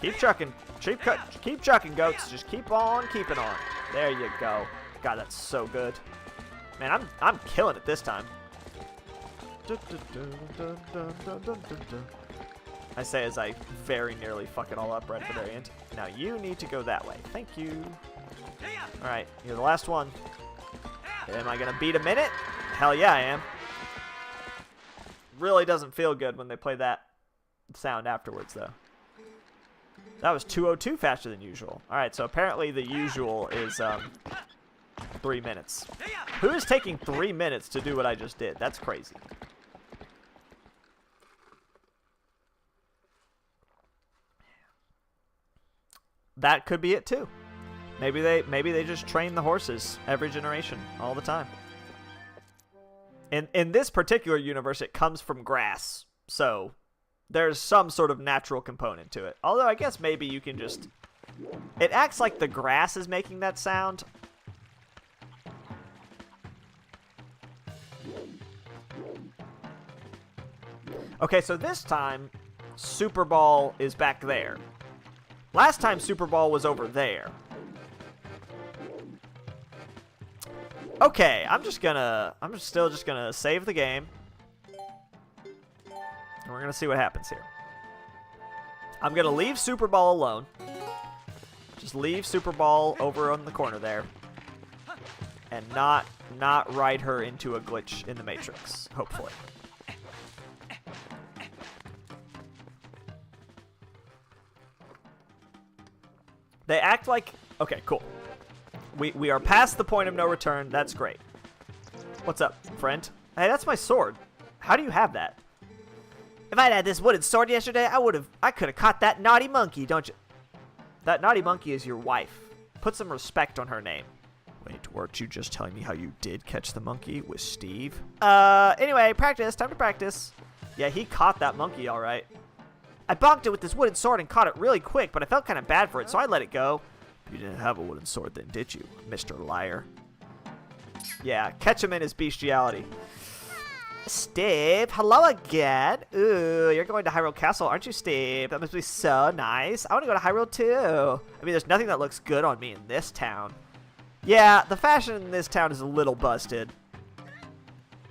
Keep chucking. Keep chucking, goats. Just keep on keeping on. There you go. God, that's so good. Man, I'm killing it this time. I say as I very nearly fuck it all up right at the very end. Now you need to go that way. Thank you. Alright, you're the last one. Am I gonna beat a minute? Hell yeah, I am. Really doesn't feel good when they play that sound afterwards, though. That was 2:02 faster than usual. Alright, so apparently the usual is 3 minutes. Who is taking 3 minutes to do what I just did? That's crazy. That could be it too. Maybe they just train the horses every generation all the time. In this particular universe, it comes from grass, so there's some sort of natural component to it. Although I guess maybe you can just... It acts like the grass is making that sound. Okay, so this time, Super Ball is back there. Last time Super Ball was over there. Okay, I'm still just gonna save the game. And we're gonna see what happens here. I'm gonna leave Super Ball alone. Just leave Super Ball over on the corner there. And not ride her into a glitch in the Matrix, hopefully. They act like... Okay, cool. We are past the point of no return. That's great. What's up, friend? Hey, that's my sword. How do you have that? If I'd had this wooden sword yesterday, I could have caught that naughty monkey, don't you? That naughty monkey is your wife. Put some respect on her name. Wait, weren't you just telling me how you did catch the monkey with Steve? Anyway, practice. Time to practice. Yeah, he caught that monkey all right. I bonked it with this wooden sword and caught it really quick, but I felt kind of bad for it, so I let it go. You didn't have a wooden sword then, did you, Mr. Liar? Yeah, catch him in his bestiality. Steve, hello again. Ooh, you're going to Hyrule Castle, aren't you, Steve? That must be so nice. I want to go to Hyrule, too. I mean, there's nothing that looks good on me in this town. Yeah, the fashion in this town is a little busted.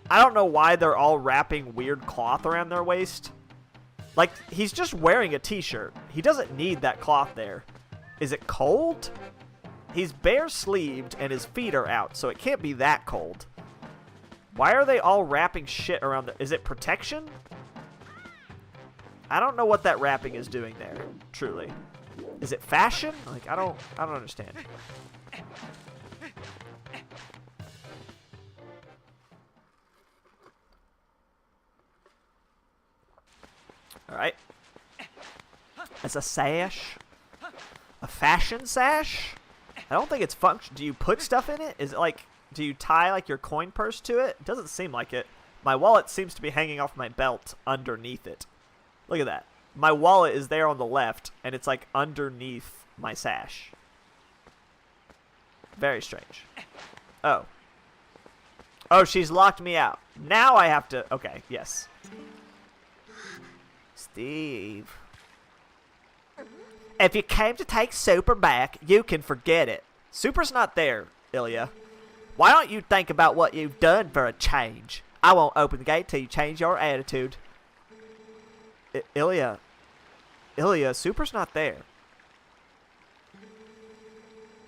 I don't know why they're all wrapping weird cloth around their waist. Like, he's just wearing a t-shirt. He doesn't need that cloth there. Is it cold? He's bare-sleeved and his feet are out, so it can't be that cold. Why are they all wrapping shit around Is it protection? I don't know what that wrapping is doing there, truly. Is it fashion? Like, I don't understand. Alright. It's a sash. A fashion sash? I don't think it's function. Do you put stuff in it? Is it like... Do you tie like your coin purse to it? It doesn't seem like it. My wallet seems to be hanging off my belt underneath it. Look at that. My wallet is there on the left, and it's like underneath my sash. Very strange. Oh. Oh, she's locked me out. Now I have to... Okay, yes. Steve. If you came to take Super back, you can forget it. Super's not there, Ilya. Why don't you think about what you've done for a change? I won't open the gate till you change your attitude. Ilya, Super's not there.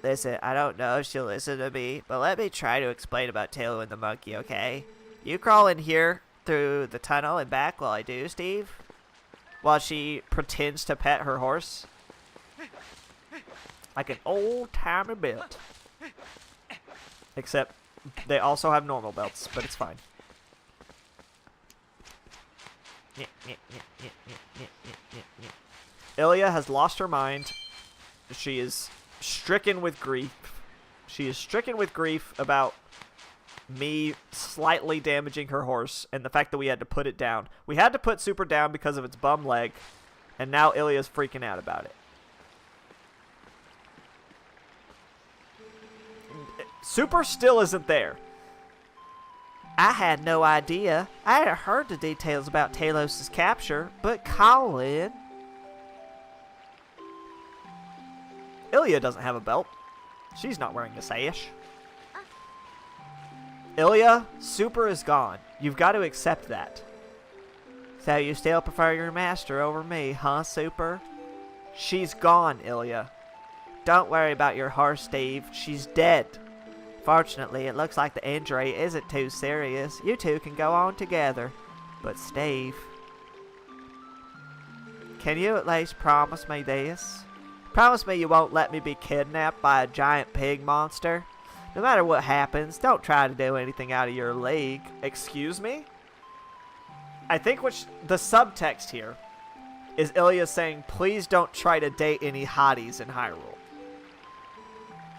Listen, I don't know if she'll listen to me, but let me try to explain about Taylor and the monkey, okay? You crawl in here through the tunnel and back while I do, Steve? While she pretends to pet her horse. Like an old-timey belt. Except they also have normal belts, but it's fine. Ilya has lost her mind. She is stricken with grief. She is stricken with grief about me slightly damaging her horse and the fact that we had to put it down. We had to put Super down because of its bum leg, and now Ilya's freaking out about it. Super still isn't there. I had no idea. I had heard the details about TLoZ's capture, but Colin... Ilya doesn't have a belt. She's not wearing a sash. Ilya, Super is gone. You've got to accept that. So you still prefer your master over me, huh, Super? She's gone, Ilya. Don't worry about your horse, Steve. She's dead. Fortunately, it looks like the injury isn't too serious. You two can go on together. But Steve... can you at least promise me this? Promise me you won't let me be kidnapped by a giant pig monster? No matter what happens, don't try to do anything out of your league. Excuse me? I think the subtext here is Ilya saying, please don't try to date any hotties in Hyrule.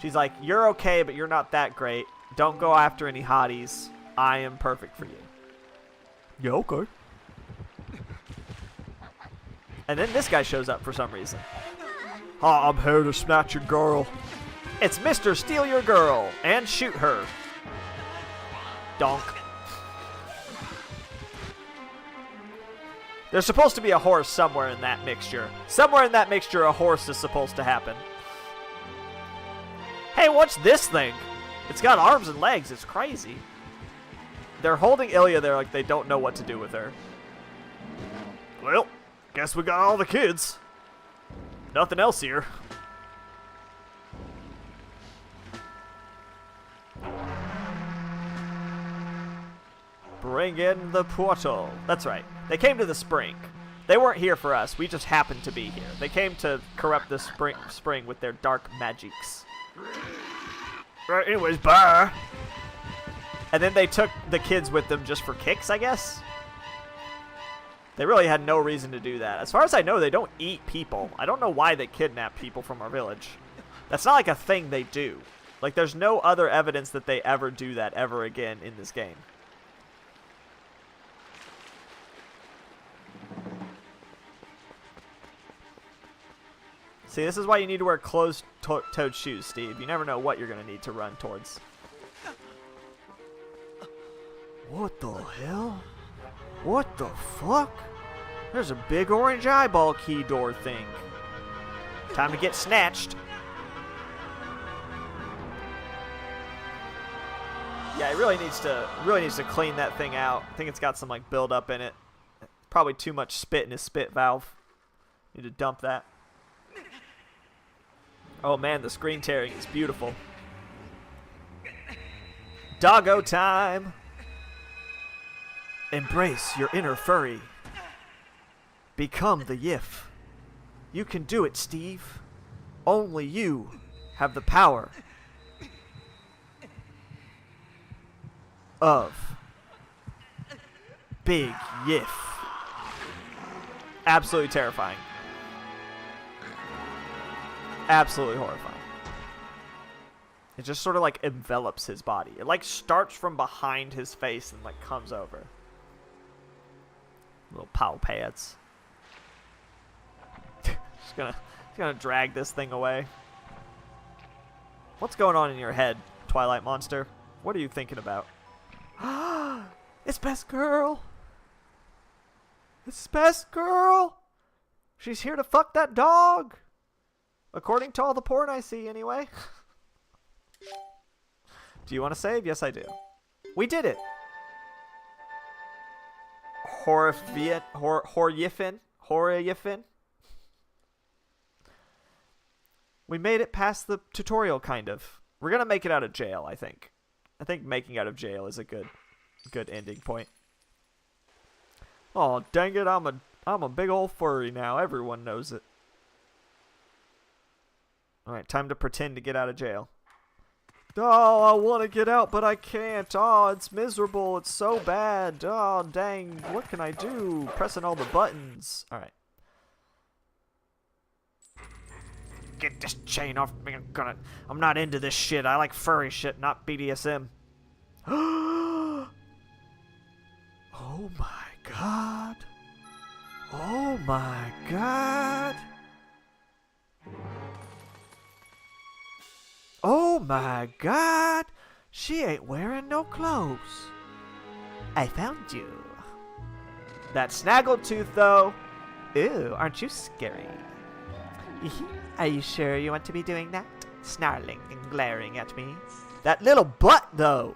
She's like, you're okay, but you're not that great. Don't go after any hotties. I am perfect for you. Yeah, okay. And then this guy shows up for some reason. I'm here to snatch your girl. It's Mr. Steal Your Girl and shoot her. Donk. There's supposed to be a horse somewhere in that mixture. Somewhere in that mixture, a horse is supposed to happen. Hey, what's this thing? It's got arms and legs. It's crazy. They're holding Ilya there like they don't know what to do with her. Well, guess we got all the kids. Nothing else here. Bring in the portal. That's right. They came to the spring. They weren't here for us. We just happened to be here. They came to corrupt the spring with their dark magics. Right, anyways, bye. And then they took the kids with them just for kicks, I guess? They really had no reason to do that. As far as I know, they don't eat people. I don't know why they kidnap people from our village. That's not like a thing they do. Like, there's no other evidence that they ever do that ever again in this game. See, this is why you need to wear closed-toed shoes, Steve. You never know what you're going to need to run towards. What the hell? What the fuck? There's a big orange eyeball key door thing. Time to get snatched. Yeah, it really needs to clean that thing out. I think it's got some like build up in it. Probably too much spit in his spit valve. Need to dump that. Oh man, the screen tearing is beautiful. Doggo time. Embrace your inner furry. Become the Yif. You can do it, Steve. Only you have the power of Big Yif. Absolutely terrifying. Absolutely horrifying. It just sort of like envelops his body. It like starts from behind his face and like comes over. Little pow pads. Just gonna drag this thing away. What's going on in your head, Twilight Monster? What are you thinking about? It's Best Girl. It's Best Girl. She's here to fuck that dog. According to all the porn I see, anyway. Do you want to save? Yes, I do. We did it. Horyifin. We made it past the tutorial, kind of. We're gonna make it out of jail, I think. I think making out of jail is a good ending point. Oh, dang it! I'm a big old furry now. Everyone knows it. All right, time to pretend to get out of jail. Oh, I want to get out, but I can't. Oh, it's miserable. It's so bad. Oh, dang. What can I do? Pressing all the buttons. All right. Get this chain off me. I'm not into this shit. I like furry shit, not BDSM. Oh my god. Oh my god. Oh my god. She ain't wearing no clothes. I found you. That snaggletooth though. Ew, aren't you scary? Are you sure you want to be doing that? Snarling and glaring at me. That little butt, though!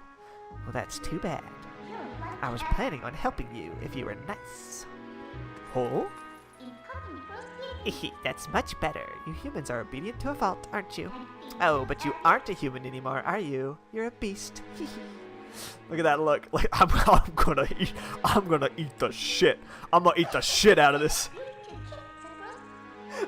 Well, that's too bad. I was planning on helping you if you were nice. Oh? That's much better. You humans are obedient to a fault, aren't you? Oh, but you aren't a human anymore, are you? You're a beast. Look at that look. Like I'm gonna eat the shit. I'm gonna eat the shit out of this.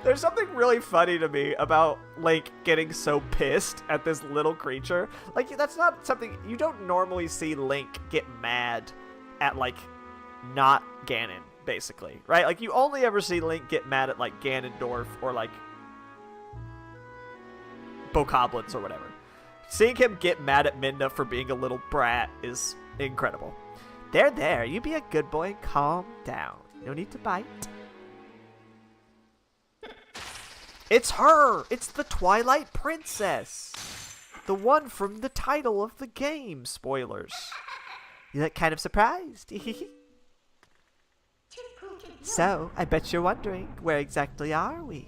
There's something really funny to me about Link getting so pissed at this little creature. Like, that's not something... You don't normally see Link get mad at, like, not Ganon, basically. Right? Like, you only ever see Link get mad at, like, Ganondorf or, like, Bokoblins or whatever. Seeing him get mad at Midna for being a little brat is incredible. There. You be a good boy and calm down. No need to bite. It's her! It's the Twilight Princess! The one from the title of the game. Spoilers. You look kind of surprised. So, I bet you're wondering, where exactly are we?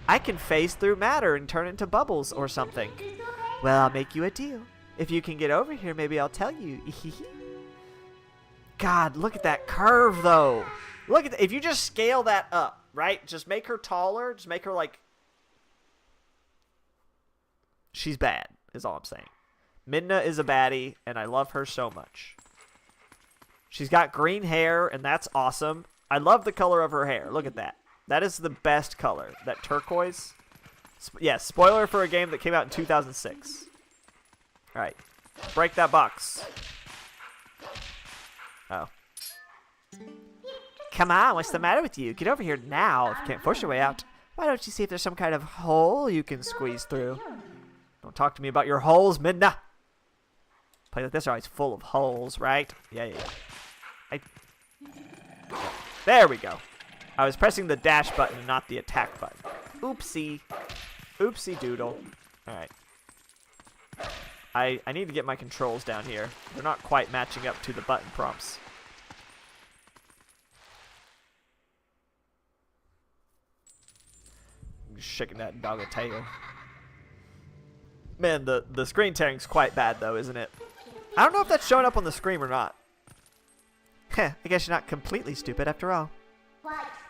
I can phase through matter and turn into bubbles or something. Well, I'll make you a deal. If you can get over here, maybe I'll tell you. God, look at that curve, though. Look at that. If you just scale that up. Right? Just make her taller. Just make her like... She's bad, is all I'm saying. Midna is a baddie, and I love her so much. She's got green hair, and that's awesome. I love the color of her hair. Look at that. That is the best color. That turquoise. Yeah, spoiler for a game that came out in 2006. Alright. Break that box. Oh. Come on, what's the matter with you? Get over here now if you can't force your way out. Why don't you see if there's some kind of hole you can squeeze through? Don't talk to me about your holes, Midna. Plays like this are always full of holes, right? Yeah. There we go. I was pressing the dash button and not the attack button. Oopsie. Oopsie doodle. Alright. I need to get my controls down here. They're not quite matching up to the button prompts. Shaking that doggo tail. Man, the screen tearing's quite bad though, isn't it? I don't know if that's showing up on the screen or not. Heh, I guess you're not completely stupid after all.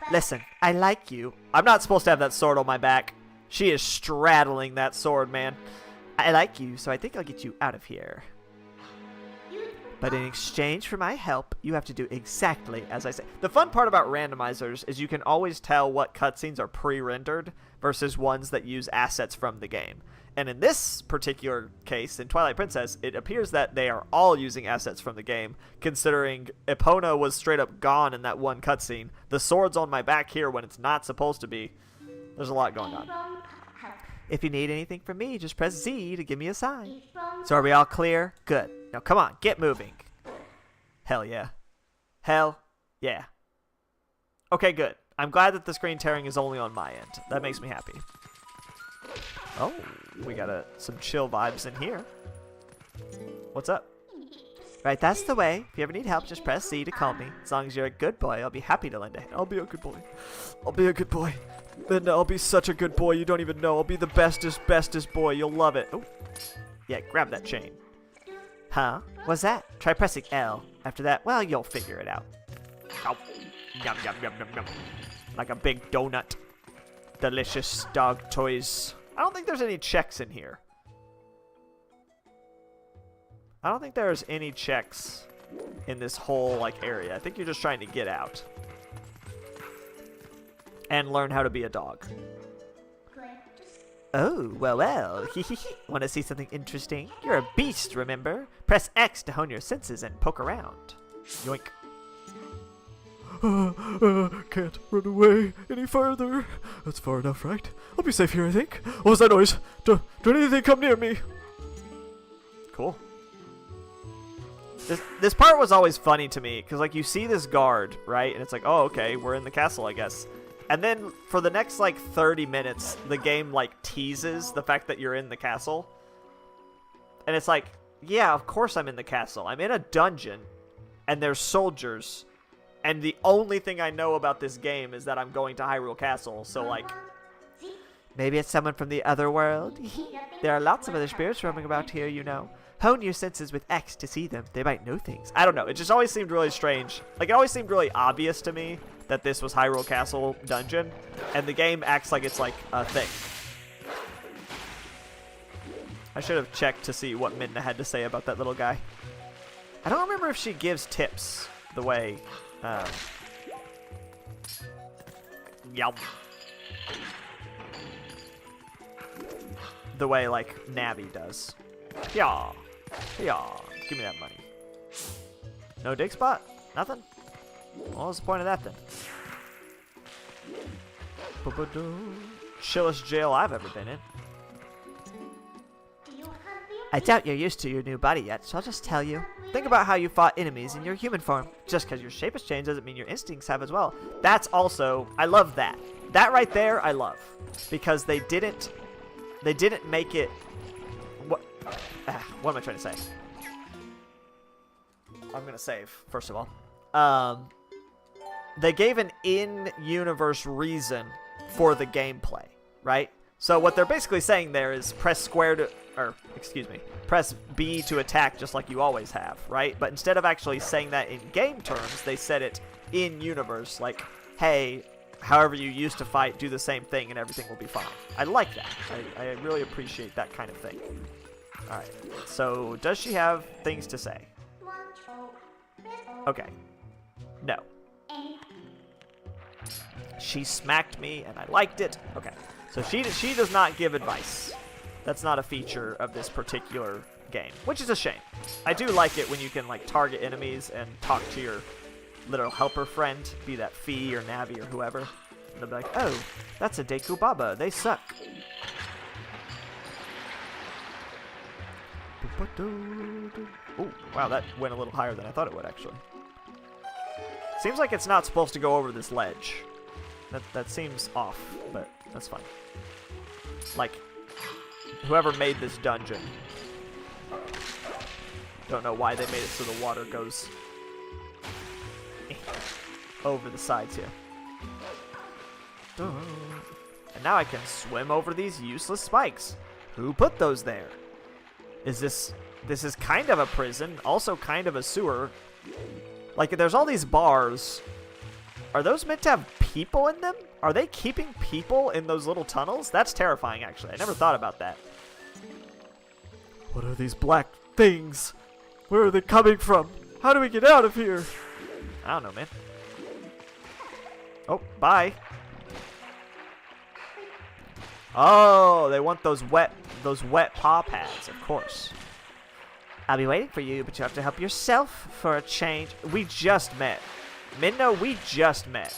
Listen, I like you. I'm not supposed to have that sword on my back. She is straddling that sword, man. I like you, so I think I'll get you out of here. But in exchange for my help, you have to do exactly as I say. The fun part about randomizers is you can always tell what cutscenes are pre-rendered versus ones that use assets from the game. And in this particular case, in Twilight Princess, it appears that they are all using assets from the game, considering Epona was straight up gone in that one cutscene. The sword's on my back here when it's not supposed to be. There's a lot going on. If you need anything from me, just press Z to give me a sign. So are we all clear? Good. Now come on, get moving. Hell yeah. Hell yeah. Okay, good. I'm glad that the screen tearing is only on my end. That makes me happy. Oh, we got some chill vibes in here. What's up? Right, that's the way. If you ever need help, just press C to call me. As long as you're a good boy, I'll be happy to lend a hand. I'll be a good boy. I'll be a good boy. Then I'll be such a good boy, you don't even know. I'll be the bestest boy. You'll love it. Oh, yeah, grab that chain. Huh? What's that? Try pressing L. After that, well, you'll figure it out. Ow. Yum, yum, yum, yum, yum. Like a big donut. Delicious dog toys. I don't think there's any checks in here. I don't think there's any checks in this whole, like, area. I think you're just trying to get out. And learn how to be a dog. Oh, well, well. Want to see something interesting? You're a beast, remember? Press X to hone your senses and poke around. Yoink. Can't run away any further. That's far enough, right? I'll be safe here, I think. What was that noise? Don't anything come near me. Cool. This part was always funny to me, because, like, you see this guard, right? And it's like, oh, okay, we're in the castle, I guess. And then for the next, like, 30 minutes, the game, like, teases the fact that you're in the castle. And it's like, yeah, of course I'm in the castle. I'm in a dungeon, and there's soldiers. And the only thing I know about this game is that I'm going to Hyrule Castle, so, like... Maybe it's someone from the other world? There are lots of other spirits roaming about here, you know. Hone your senses with X to see them. They might know things. I don't know. It just always seemed really strange. Like, it always seemed really obvious to me that this was Hyrule Castle dungeon, and the game acts like it's, like, a thing. I should have checked to see what Midna had to say about that little guy. I don't remember if she gives tips the way... Yum. The way, like, Navi does. Yeah. Yeah. Give me that money. No dig spot? Nothing? What was the point of that, then? Chillest jail I've ever been in. I doubt you're used to your new body yet, so I'll just tell you. Think about how you fought enemies in your human form. Just because your shape has changed doesn't mean your instincts have as well. That's also... I love that. That right there, I love. Because they didn't make it... What am I trying to say? I'm going to save, first of all. They gave an in-universe reason for the gameplay, right? So what they're basically saying there is press square to... Or, excuse me. Press B to attack just like you always have, right? But instead of actually saying that in game terms, they said it in-universe. Like, hey, however you used to fight, do the same thing and everything will be fine. I like that. I really appreciate that kind of thing. Alright, so does she have things to say? Okay. No. She smacked me and I liked it. Okay, so she does not give advice. That's not a feature of this particular game, which is a shame. I do like it when you can, like, target enemies and talk to your little helper friend, be that Fee or Navi or whoever. And they'll be like, oh, that's a Deku Baba. They suck. Oh, wow, that went a little higher than I thought it would, actually. Seems like it's not supposed to go over this ledge. That seems off, but that's fine. Like, whoever made this dungeon, don't know why they made it so the water goes over the sides here. And now I can swim over these useless spikes. Who put those there? This is kind of a prison, also kind of a sewer. Like, there's all these bars. Are those meant to have people in them? Are they keeping people in those little tunnels? That's terrifying, actually. I never thought about that. What are these black things? Where are they coming from? How do we get out of here? I don't know, man. Oh, bye. Oh, they want those wet paw pads, of course. I'll be waiting for you, but you have to help yourself for a change. We just met. Minno, we just met.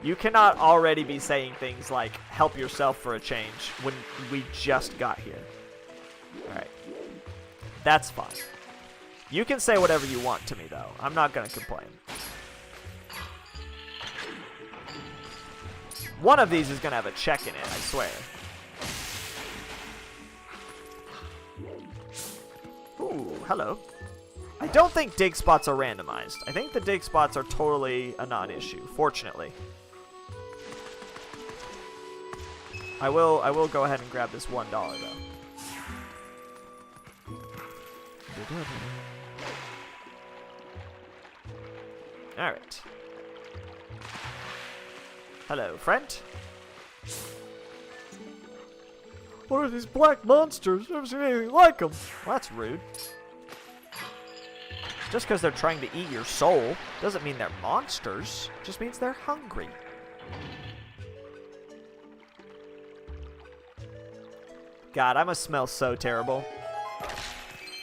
You cannot already be saying things like, help yourself for a change, when we just got here. Alright. That's fine. You can say whatever you want to me, though. I'm not going to complain. One of these is going to have a check in it, I swear. Ooh, hello. I don't think dig spots are randomized. I think the dig spots are totally a non-issue, fortunately. I will go ahead and grab this $1 though. Alright. Hello, friend. What are these black monsters? I've never seen anything like them. Well, that's rude. Just because they're trying to eat your soul doesn't mean they're monsters. It just means they're hungry. God, I must smell so terrible.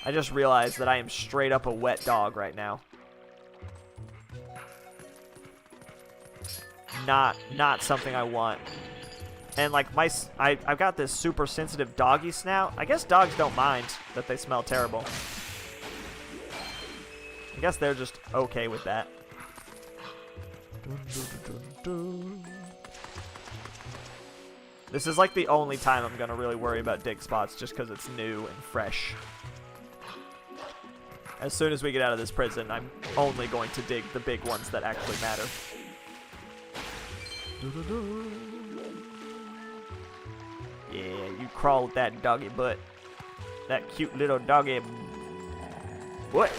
I just realized that I am straight up a wet dog right now. Not something I want. And like I've got this super sensitive doggy snout. I guess dogs don't mind that they smell terrible. I guess they're just okay with that. This is like the only time I'm gonna really worry about dig spots, just because it's new and fresh. As soon as we get out of this prison, I'm only going to dig the big ones that actually matter. Yeah, you crawl with that doggy butt. That cute little doggy. What?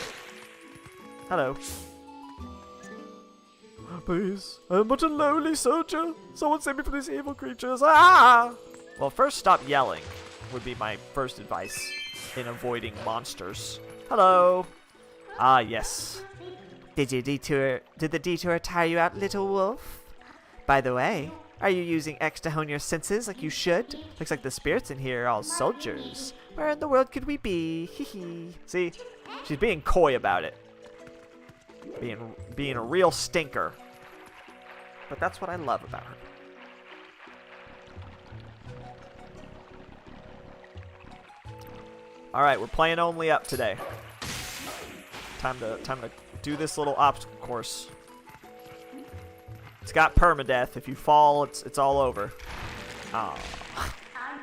Hello. Please, I am but a lowly soldier. Someone save me from these evil creatures. Ah! Well, first stop yelling would be my first advice in avoiding monsters. Hello. Ah, yes. Did the detour tire you out, little wolf? By the way, are you using X to hone your senses like you should? Looks like the spirits in here are all soldiers. Where in the world could we be? Hee hee. See, she's being coy about it. Being a real stinker. But that's what I love about her. Alright, we're playing only up today. Time to do this little obstacle course. It's got permadeath. If you fall, it's all over. Oh.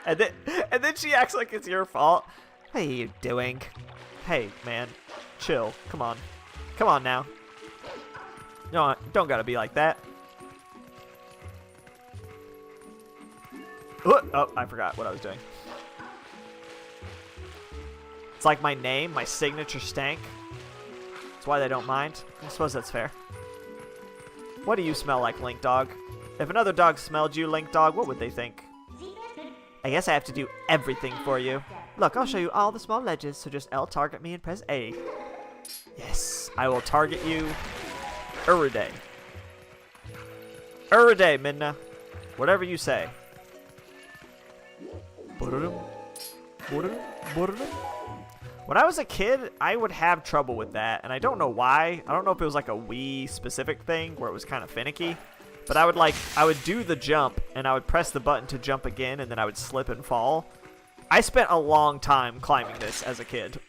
And then she acts like it's your fault. What are you doing? Hey, man. Chill. Come on. Come on now. No, don't gotta be like that. Oh, I forgot what I was doing. It's like my name, my signature stank. That's why they don't mind. I suppose that's fair. What do you smell like, Link Dog? If another dog smelled you, Link Dog, what would they think? I guess I have to do everything for you. Look, I'll show you all the small ledges, so just L target me and press A. Yes, I will target you. Uriday. Uriday, Midna. Whatever you say. When I was a kid, I would have trouble with that, and I don't know why. I don't know if it was like a Wii specific thing where it was kind of finicky, but I would do the jump, and I would press the button to jump again, and then I would slip and fall. I spent a long time climbing this as a kid,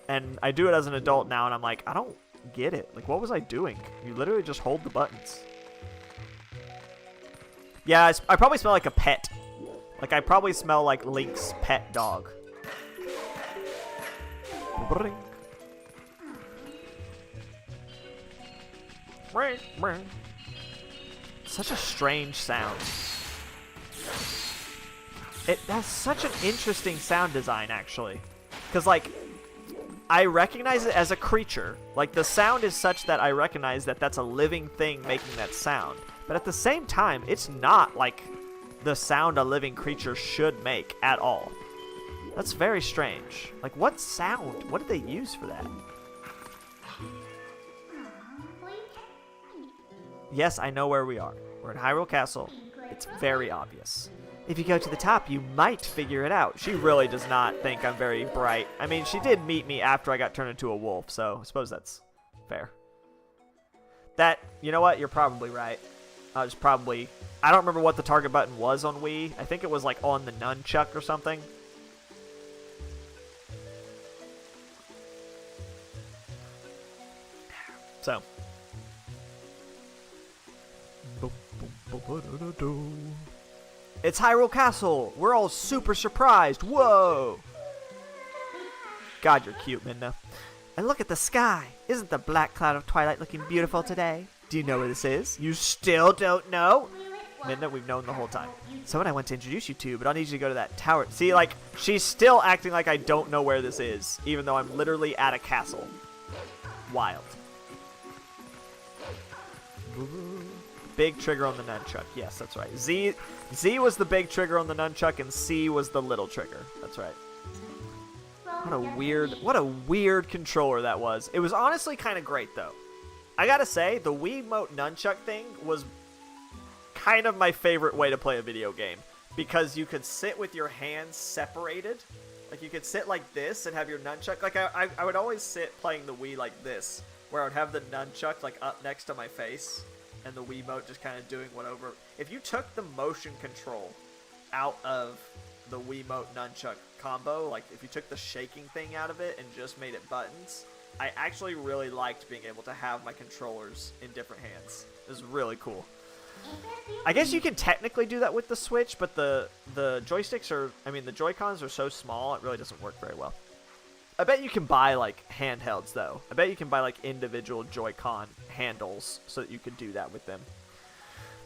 and I do it as an adult now, and I'm like, I don't get it. Like, what was I doing? You literally just hold the buttons. Yeah, I probably smell like a pet. Like, I probably smell like Link's pet dog. Such a strange sound. It has such an interesting sound design, actually. Because, like, I recognize it as a creature. Like, the sound is such that I recognize that that's a living thing making that sound. But at the same time, it's not, like, the sound a living creature should make at all. That's very strange. Like, what sound? What did they use for that? Yes, I know where we are. We're in Hyrule Castle. It's very obvious. If you go to the top, you might figure it out. She really does not think I'm very bright. I mean, she did meet me after I got turned into a wolf, so I suppose that's fair. You know what? You're probably right. I don't remember what the target button was on Wii. I think it was like on the nunchuck or something. So. It's Hyrule Castle. We're all super surprised. Whoa. God, you're cute, Midna. And look at the sky. Isn't the black cloud of Twilight looking beautiful today? Do you know where this is? You still don't know? Midna, we've known the whole time. Someone I want to introduce you to, but I'll need you to go to that Tower. See, like, she's still acting like I don't know where this is, even though I'm literally at a castle. Wild. Big trigger on the nunchuck. Yes, that's right. Z was the big trigger on the nunchuck, and C was the little trigger. That's right. What a weird controller that was. It was honestly kind of great, though. I gotta say, the Wiimote nunchuck thing was kind of my favorite way to play a video game. because you could sit with your hands separated. Like, you could sit like this and have your nunchuck. Like, I would always sit playing the Wii like this, where I would have the nunchuck, like, up next to my face, and the Wiimote just kind of doing whatever. If you took the motion control out of the Wiimote nunchuck combo, like, if you took the shaking thing out of it and just made it buttons, I actually really liked being able to have my controllers in different hands. It was really cool. I guess you can technically do that with the Switch, but the joysticks are, I mean, the Joy-Cons are so small, it really doesn't work very well. I bet you can buy, like, handhelds, though. I bet you can buy, like, individual Joy-Con handles so that you could do that with them.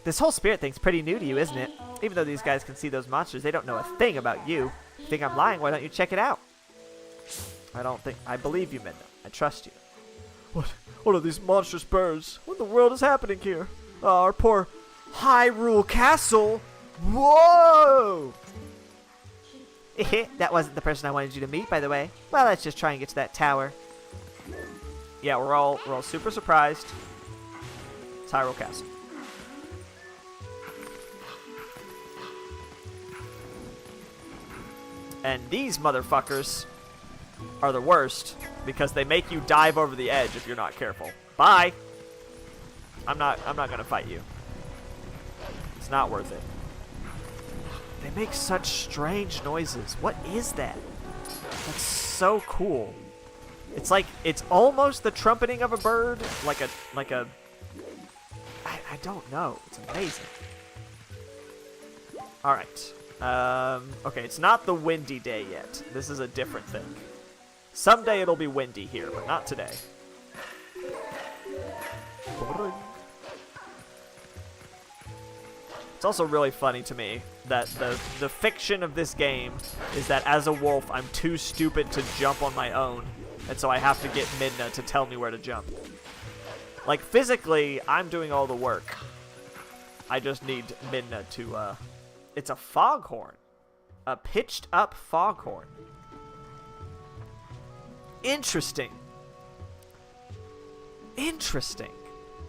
This whole spirit thing's pretty new to you, isn't it? Even though these guys can see those monsters, they don't know a thing about you. You think I'm lying? Why don't you check it out? I believe you, Midna. I trust you. What are these monstrous birds? What in the world is happening here? Our poor Hyrule Castle? Whoa! That wasn't the person I wanted you to meet, by the way. Well, let's just try and get to that tower. Yeah, we're all super surprised. It's Hyrule Castle. And these motherfuckers are the worst because they make you dive over the edge if you're not careful. Bye. I'm not gonna fight you. It's not worth it. They make such strange noises. What is that? That's so cool. It's like, it's almost the trumpeting of a bird, like a I don't know. It's amazing. All right. Okay, it's not the windy day yet. This is a different thing. Someday it'll be windy here, but not today. It's also really funny to me that the fiction of this game is that as a wolf, I'm too stupid to jump on my own, and so I have to get Midna to tell me where to jump. Like, physically, I'm doing all the work. I just need Midna to, it's a foghorn. A pitched up foghorn. Interesting. Interesting.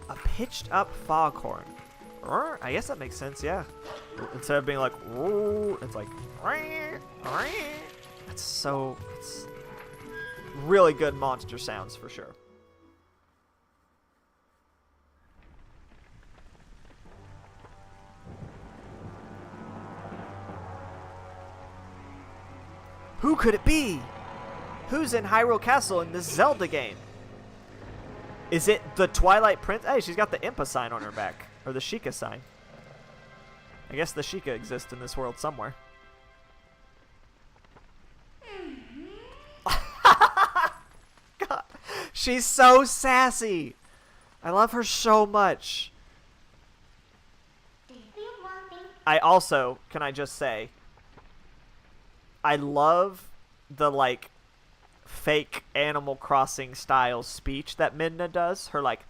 A pitched up foghorn. I guess that makes sense, yeah. Instead of being like, whoa, it's like, it's really good monster sounds for sure. Who could it be? Who's in Hyrule Castle in this Zelda game? Is it the Twilight Princess? Hey, she's got the Impa sign on her back. Or the Sheikah sign. I guess the Sheikah exists in this world somewhere. God, she's so sassy. I love her so much. I also, can I just say, I love the, like, fake Animal Crossing style speech that Midna does. Her, like,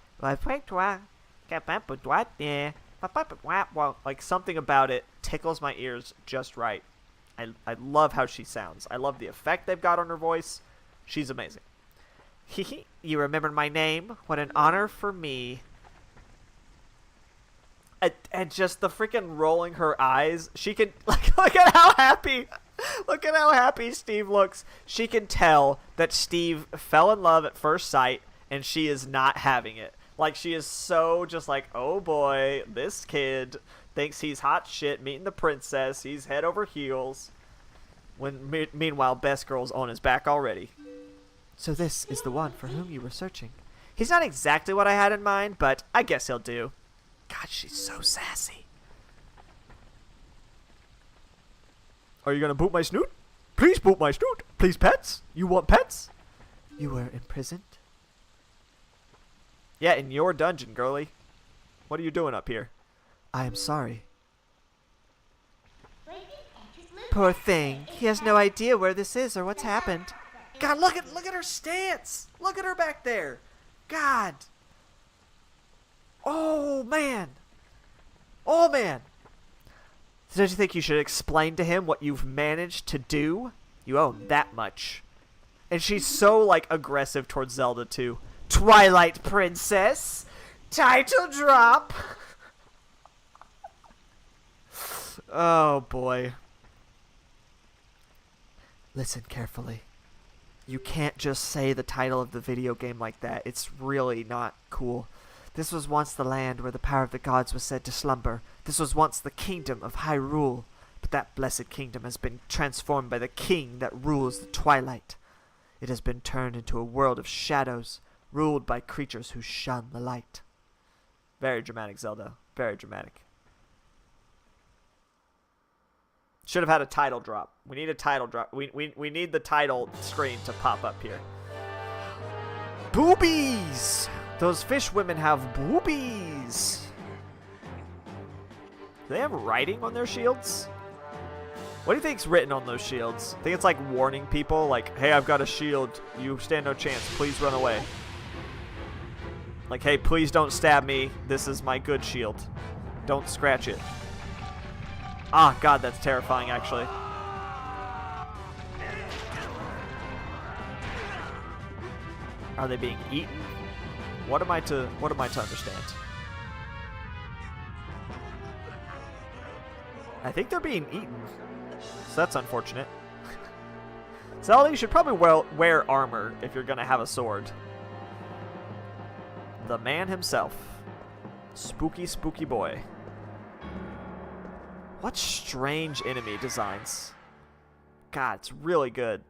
like, something about it tickles my ears just right. I love how she sounds. I love the effect they've got on her voice. She's amazing. You remembered my name? What an honor for me. And just the freaking rolling her eyes. She can, like, look at how happy Steve looks. She can tell that Steve fell in love at first sight and she is not having it. Like, she is so just like, oh boy, this kid thinks he's hot shit meeting the princess. He's head over heels. When meanwhile, Best Girl's on his back already. So this is the one for whom you were searching. He's not exactly what I had in mind, but I guess he'll do. God, she's so sassy. Are you gonna boot my snoot? Please boot my snoot. Please, pets. You want pets? You were imprisoned? Yeah, in your dungeon, girly. What are you doing up here? I am sorry. Poor thing. He has no idea where this is or what's happened. God, look at her stance. Look at her back there. God. Oh, man. Oh, man. Don't you think you should explain to him what you've managed to do? You own that much. And she's so, like, aggressive towards Zelda, too. Twilight Princess. Title drop. Oh, boy. Listen carefully. You can't just say the title of the video game like that. It's really not cool. This was once the land where the power of the gods was said to slumber. This was once the kingdom of Hyrule. But that blessed kingdom has been transformed by the king that rules the twilight. It has been turned into a world of shadows, ruled by creatures who shun the light. Very dramatic, Zelda. Very dramatic. Should have had a title drop. We need a title drop. We need the title screen to pop up here. Boobies! Those fish women have boobies. Do they have writing on their shields? What do you think's written on those shields? I think it's like warning people, like, hey, I've got a shield. You stand no chance. Please run away. Like, hey, please don't stab me. This is my good shield. Don't scratch it. Ah, God, that's terrifying, actually. Are they being eaten? What am I to understand? I think they're being eaten. So that's unfortunate. Zelda, you should probably wear armor if you're gonna have a sword. The man himself. Spooky, spooky boy. What strange enemy designs. God, it's really good.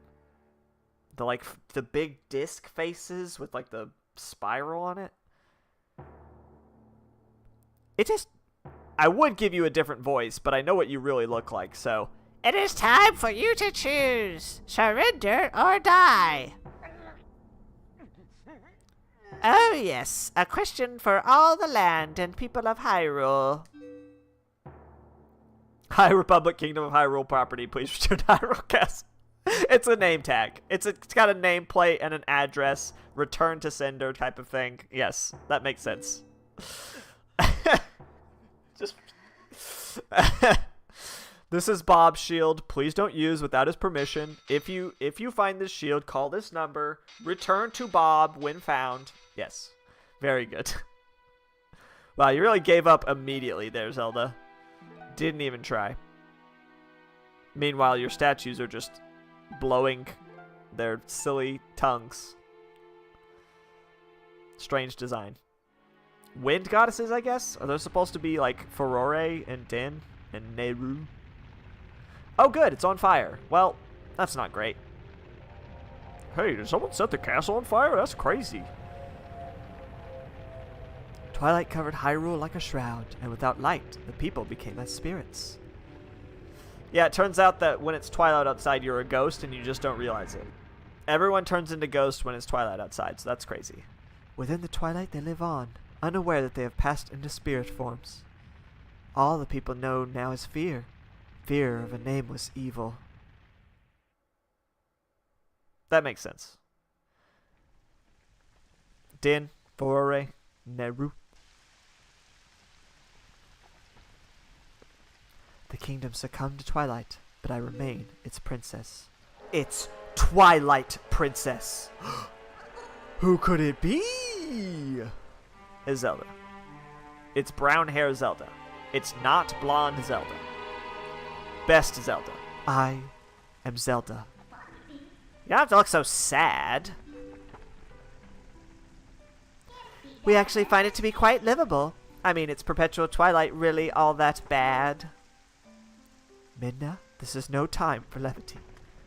The big disc faces with like the spiral on it. It just, I would give you a different voice, but I know what you really look like, so. It is time for you to choose. Surrender or die. Oh yes, a question for all the land and people of Hyrule. High Republic Kingdom of Hyrule property, please return to Hyrule Castle. It's a name tag. It's got a nameplate and an address, return to sender type of thing. Yes, that makes sense. Just this is Bob's shield. Please don't use without his permission. If you find this shield, call this number. Return to Bob when found. Yes. Very good. Wow, you really gave up immediately there, Zelda. Didn't even try. Meanwhile, your statues are just blowing their silly tongues. Strange design. Wind goddesses, I guess? Are those supposed to be like Furore and Din and Nehru? Oh, good. It's on fire. Well, that's not great. Hey, did someone set the castle on fire? That's crazy. Twilight covered Hyrule like a shroud, and without light, the people became as spirits. Yeah, it turns out that when it's twilight outside, you're a ghost and you just don't realize it. Everyone turns into ghosts when it's twilight outside, so that's crazy. Within the twilight they live on, unaware that they have passed into spirit forms. All the people know now is fear. Fear of a nameless evil. That makes sense. Din, Furore, Nehru. The kingdom succumbed to Twilight, but I remain its princess. It's Twilight Princess. Who could it be? It's Zelda. It's brown hair Zelda. It's not blonde Zelda. Best Zelda. I am Zelda. You don't have to look so sad. We actually find it to be quite livable. I mean, it's perpetual twilight really all that bad? Midna, this is no time for levity.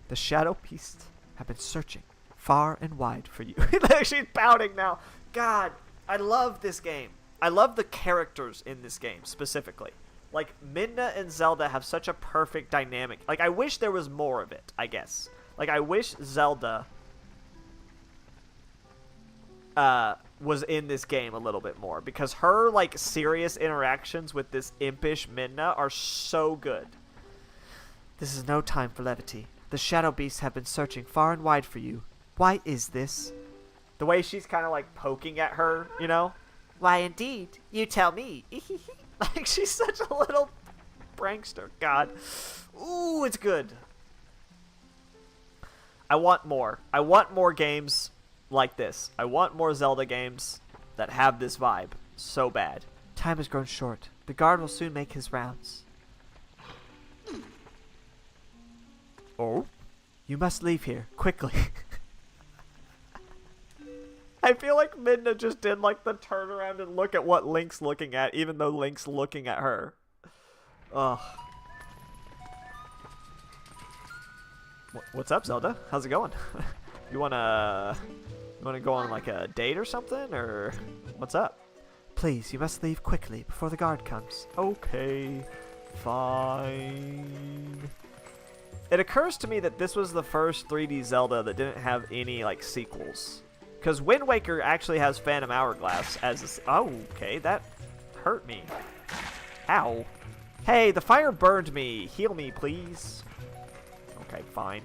The shadow beasts have been searching far and wide for you. She's pouting now. God, I love this game. I love the characters in this game specifically. Like, Midna and Zelda have such a perfect dynamic. Like, I wish there was more of it, I guess. Like, I wish Zelda was in this game a little bit more. Because her, like, serious interactions with this impish Midna are so good. This is no time for levity. The shadow beasts have been searching far and wide for you. Why is this? The way she's kind of, like, poking at her, you know? Why, indeed. You tell me. Like, she's such a little prankster. God. Ooh, it's good. I want more. I want more games like this. I want more Zelda games that have this vibe so bad. Time has grown short. The guard will soon make his rounds. Oh? You must leave here, quickly. I feel like Midna just did like the turn around and look at what Link's looking at, even though Link's looking at her. Ugh. What's up, Zelda? How's it going? You wanna go on like a date or something, or what's up? Please, you must leave quickly before the guard comes. Okay, fine. It occurs to me that this was the first 3D Zelda that didn't have any like sequels. Because Wind Waker actually has Phantom Hourglass as a... Oh, okay, that hurt me. Ow. Hey, the fire burned me. Heal me, please. Okay, fine.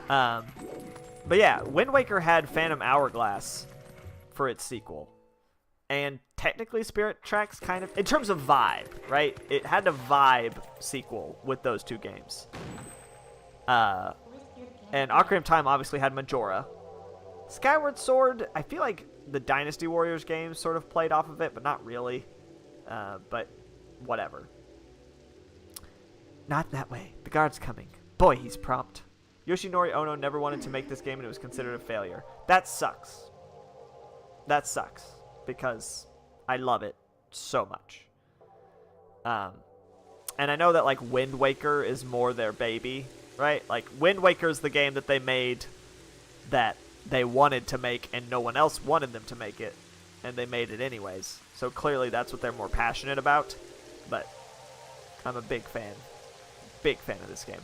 But yeah, Wind Waker had Phantom Hourglass for its sequel. And technically Spirit Tracks kind of... In terms of vibe, right? It had a vibe sequel with those two games. And Ocarina of Time obviously had Majora. Skyward Sword, I feel like the Dynasty Warriors games sort of played off of it, but not really. But whatever. Not that way. The guard's coming. Boy, he's prompt. Yoshinori Ono never wanted to make this game and it was considered a failure. That sucks. That sucks. Because I love it so much. And I know that like Wind Waker is more their baby, right? Like Wind Waker is the game that they made that they wanted to make and no one else wanted them to make it, and they made it anyways. So clearly that's what they're more passionate about. But I'm a big fan of this game.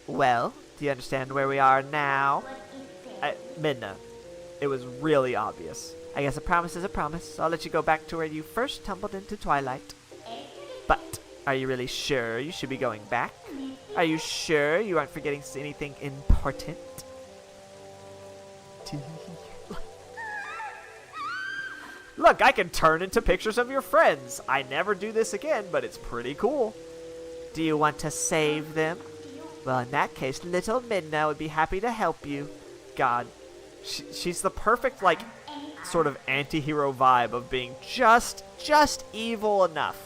Well, do you understand where we are now? Midna, it was really obvious. I guess a promise is a promise. I'll let you go back to where you first tumbled into Twilight. But are you really sure you should be going back? Are you sure you aren't forgetting anything important? Look, I can turn into pictures of your friends. I never do this again, but it's pretty cool. Do you want to save them? Well, in that case, little Midna would be happy to help you. God, she's the perfect, like, sort of anti-hero vibe of being just evil enough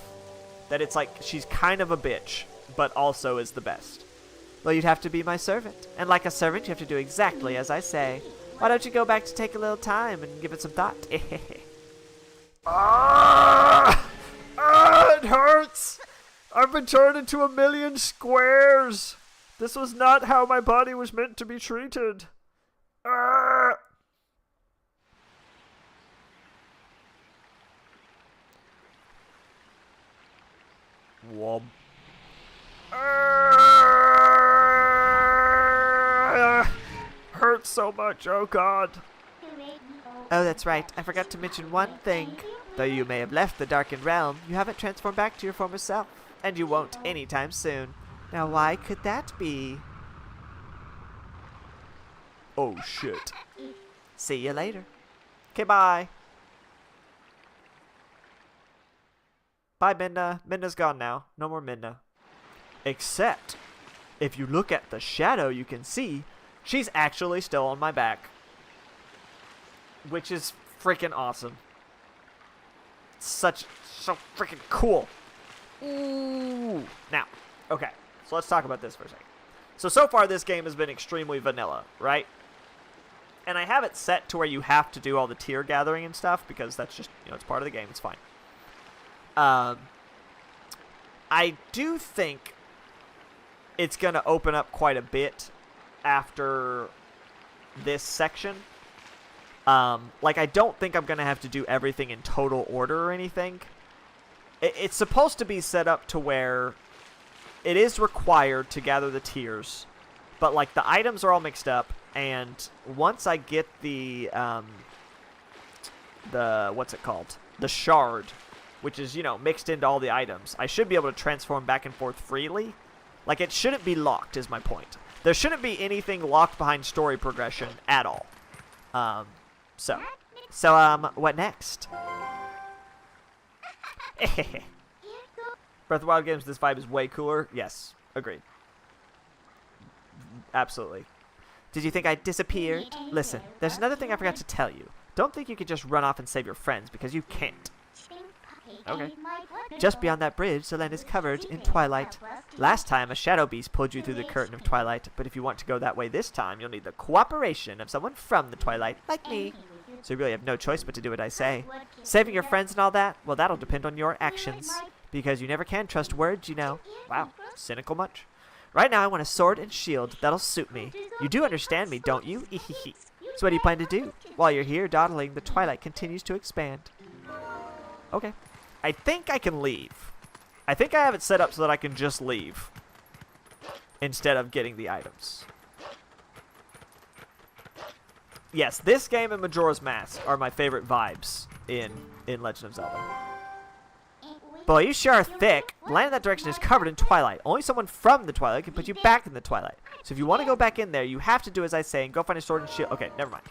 that it's like she's kind of a bitch, but also is the best. Well, you'd have to be my servant. And like a servant, you have to do exactly as I say. Why don't you go back to take a little time and give it some thought? It hurts! I've been turned into a million squares! This was not how my body was meant to be treated. Wob. Hurts so much, oh god. Oh, that's right. I forgot to mention one thing. Though you may have left the darkened realm, you haven't transformed back to your former self. And you won't anytime soon. Now, why could that be? Oh, shit. See you later. Okay, bye. Bye, Midna. Midna's gone now. No more Midna. Except, if you look at the shadow, you can see she's actually still on my back. Which is freaking awesome. So freaking cool. Ooh. Now, okay. So let's talk about this for a second. So far this game has been extremely vanilla, right? And I have it set to where you have to do all the tier gathering and stuff because that's just, it's part of the game. It's fine. I do think it's going to open up quite a bit after this section. Like, I don't think I'm going to have to do everything in total order or anything. It's supposed to be set up to where it is required to gather the tiers, but, like, the items are all mixed up, and once I get the what's it called? The shard, which is, mixed into all the items, I should be able to transform back and forth freely. Like, it shouldn't be locked, is my point. There shouldn't be anything locked behind story progression at all. So, what next? Breath of the Wild games, this vibe is way cooler. Yes, agreed. Absolutely. Did you think I disappeared? Listen, there's another thing I forgot to tell you. Don't think you could just run off and save your friends, because you can't. Okay. Just beyond that bridge, the land is covered in twilight. Last time, a shadow beast pulled you through the curtain of twilight, but if you want to go that way this time, you'll need the cooperation of someone from the twilight, like me. So you really have no choice but to do what I say. Saving your friends and all that, well, that'll depend on your actions, because you never can trust words, you know. Wow, cynical much? Right now, I want a sword and shield. That'll suit me. You do understand me, don't you? So what do you plan to do? While you're here dawdling, the twilight continues to expand. Okay. I think I can leave. I think I have it set up so that I can just leave instead of getting the items. Yes, this game and Majora's Mask are my favorite vibes in Legend of Zelda. Boy, you sure are thick. Land in that direction is covered in twilight. Only someone from the twilight can put you back in the twilight. So if you want to go back in there, you have to do as I say and go find a sword and shield. Okay, never mind.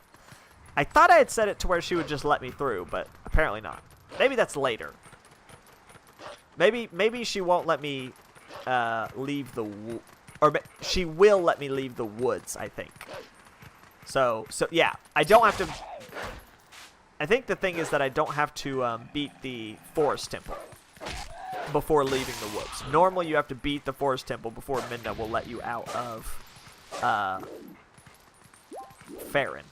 I thought I had set it to where she would just let me through, but apparently not. Maybe that's later. Maybe she won't let me leave the she will let me leave the woods, I think. So yeah, I don't have to. I think the thing is that I don't have to beat the forest temple before leaving the woods. Normally, you have to beat the forest temple before Midna will let you out of Farron.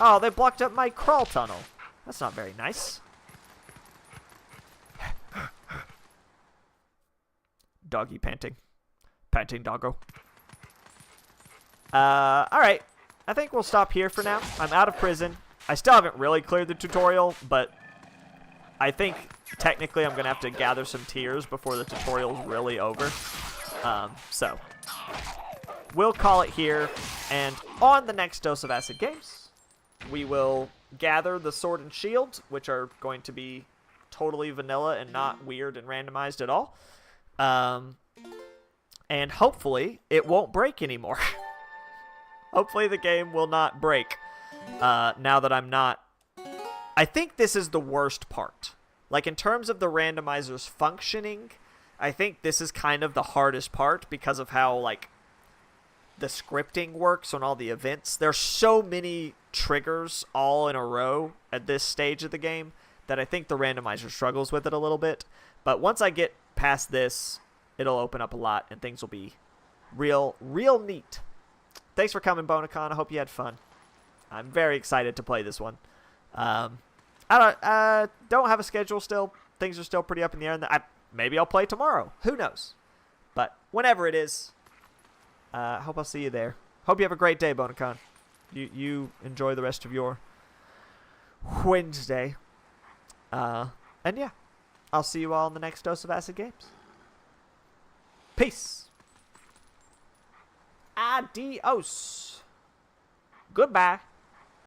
Oh, they blocked up my crawl tunnel. That's not very nice. Doggy panting. Panting doggo. Alright. I think we'll stop here for now. I'm out of prison. I still haven't really cleared the tutorial, but I think technically I'm going to have to gather some tears before the tutorial's really over. So, we'll call it here, and on the next Dose of Acid Games, we will gather the sword and shield, which are going to be totally vanilla and not weird and randomized at all. And hopefully it won't break anymore. Hopefully the game will not break now that I'm not... I think this is the worst part. Like, in terms of the randomizers functioning, I think this is kind of the hardest part because of how, like, the scripting works on all the events. There's so many triggers all in a row at this stage of the game that I think the randomizer struggles with it a little bit. But once I get past this, it'll open up a lot and things will be real neat. Thanks for coming, Bonacon. I hope you had fun. I'm very excited to play this one. I don't have a schedule still. Things are still pretty up in the air. Maybe I'll play tomorrow. Who knows? But whenever it is, I hope I'll see you there. Hope you have a great day, Bonacon. You enjoy the rest of your Wednesday. And yeah, I'll see you all in the next Dose of Acid Games. Peace. Adios. Goodbye.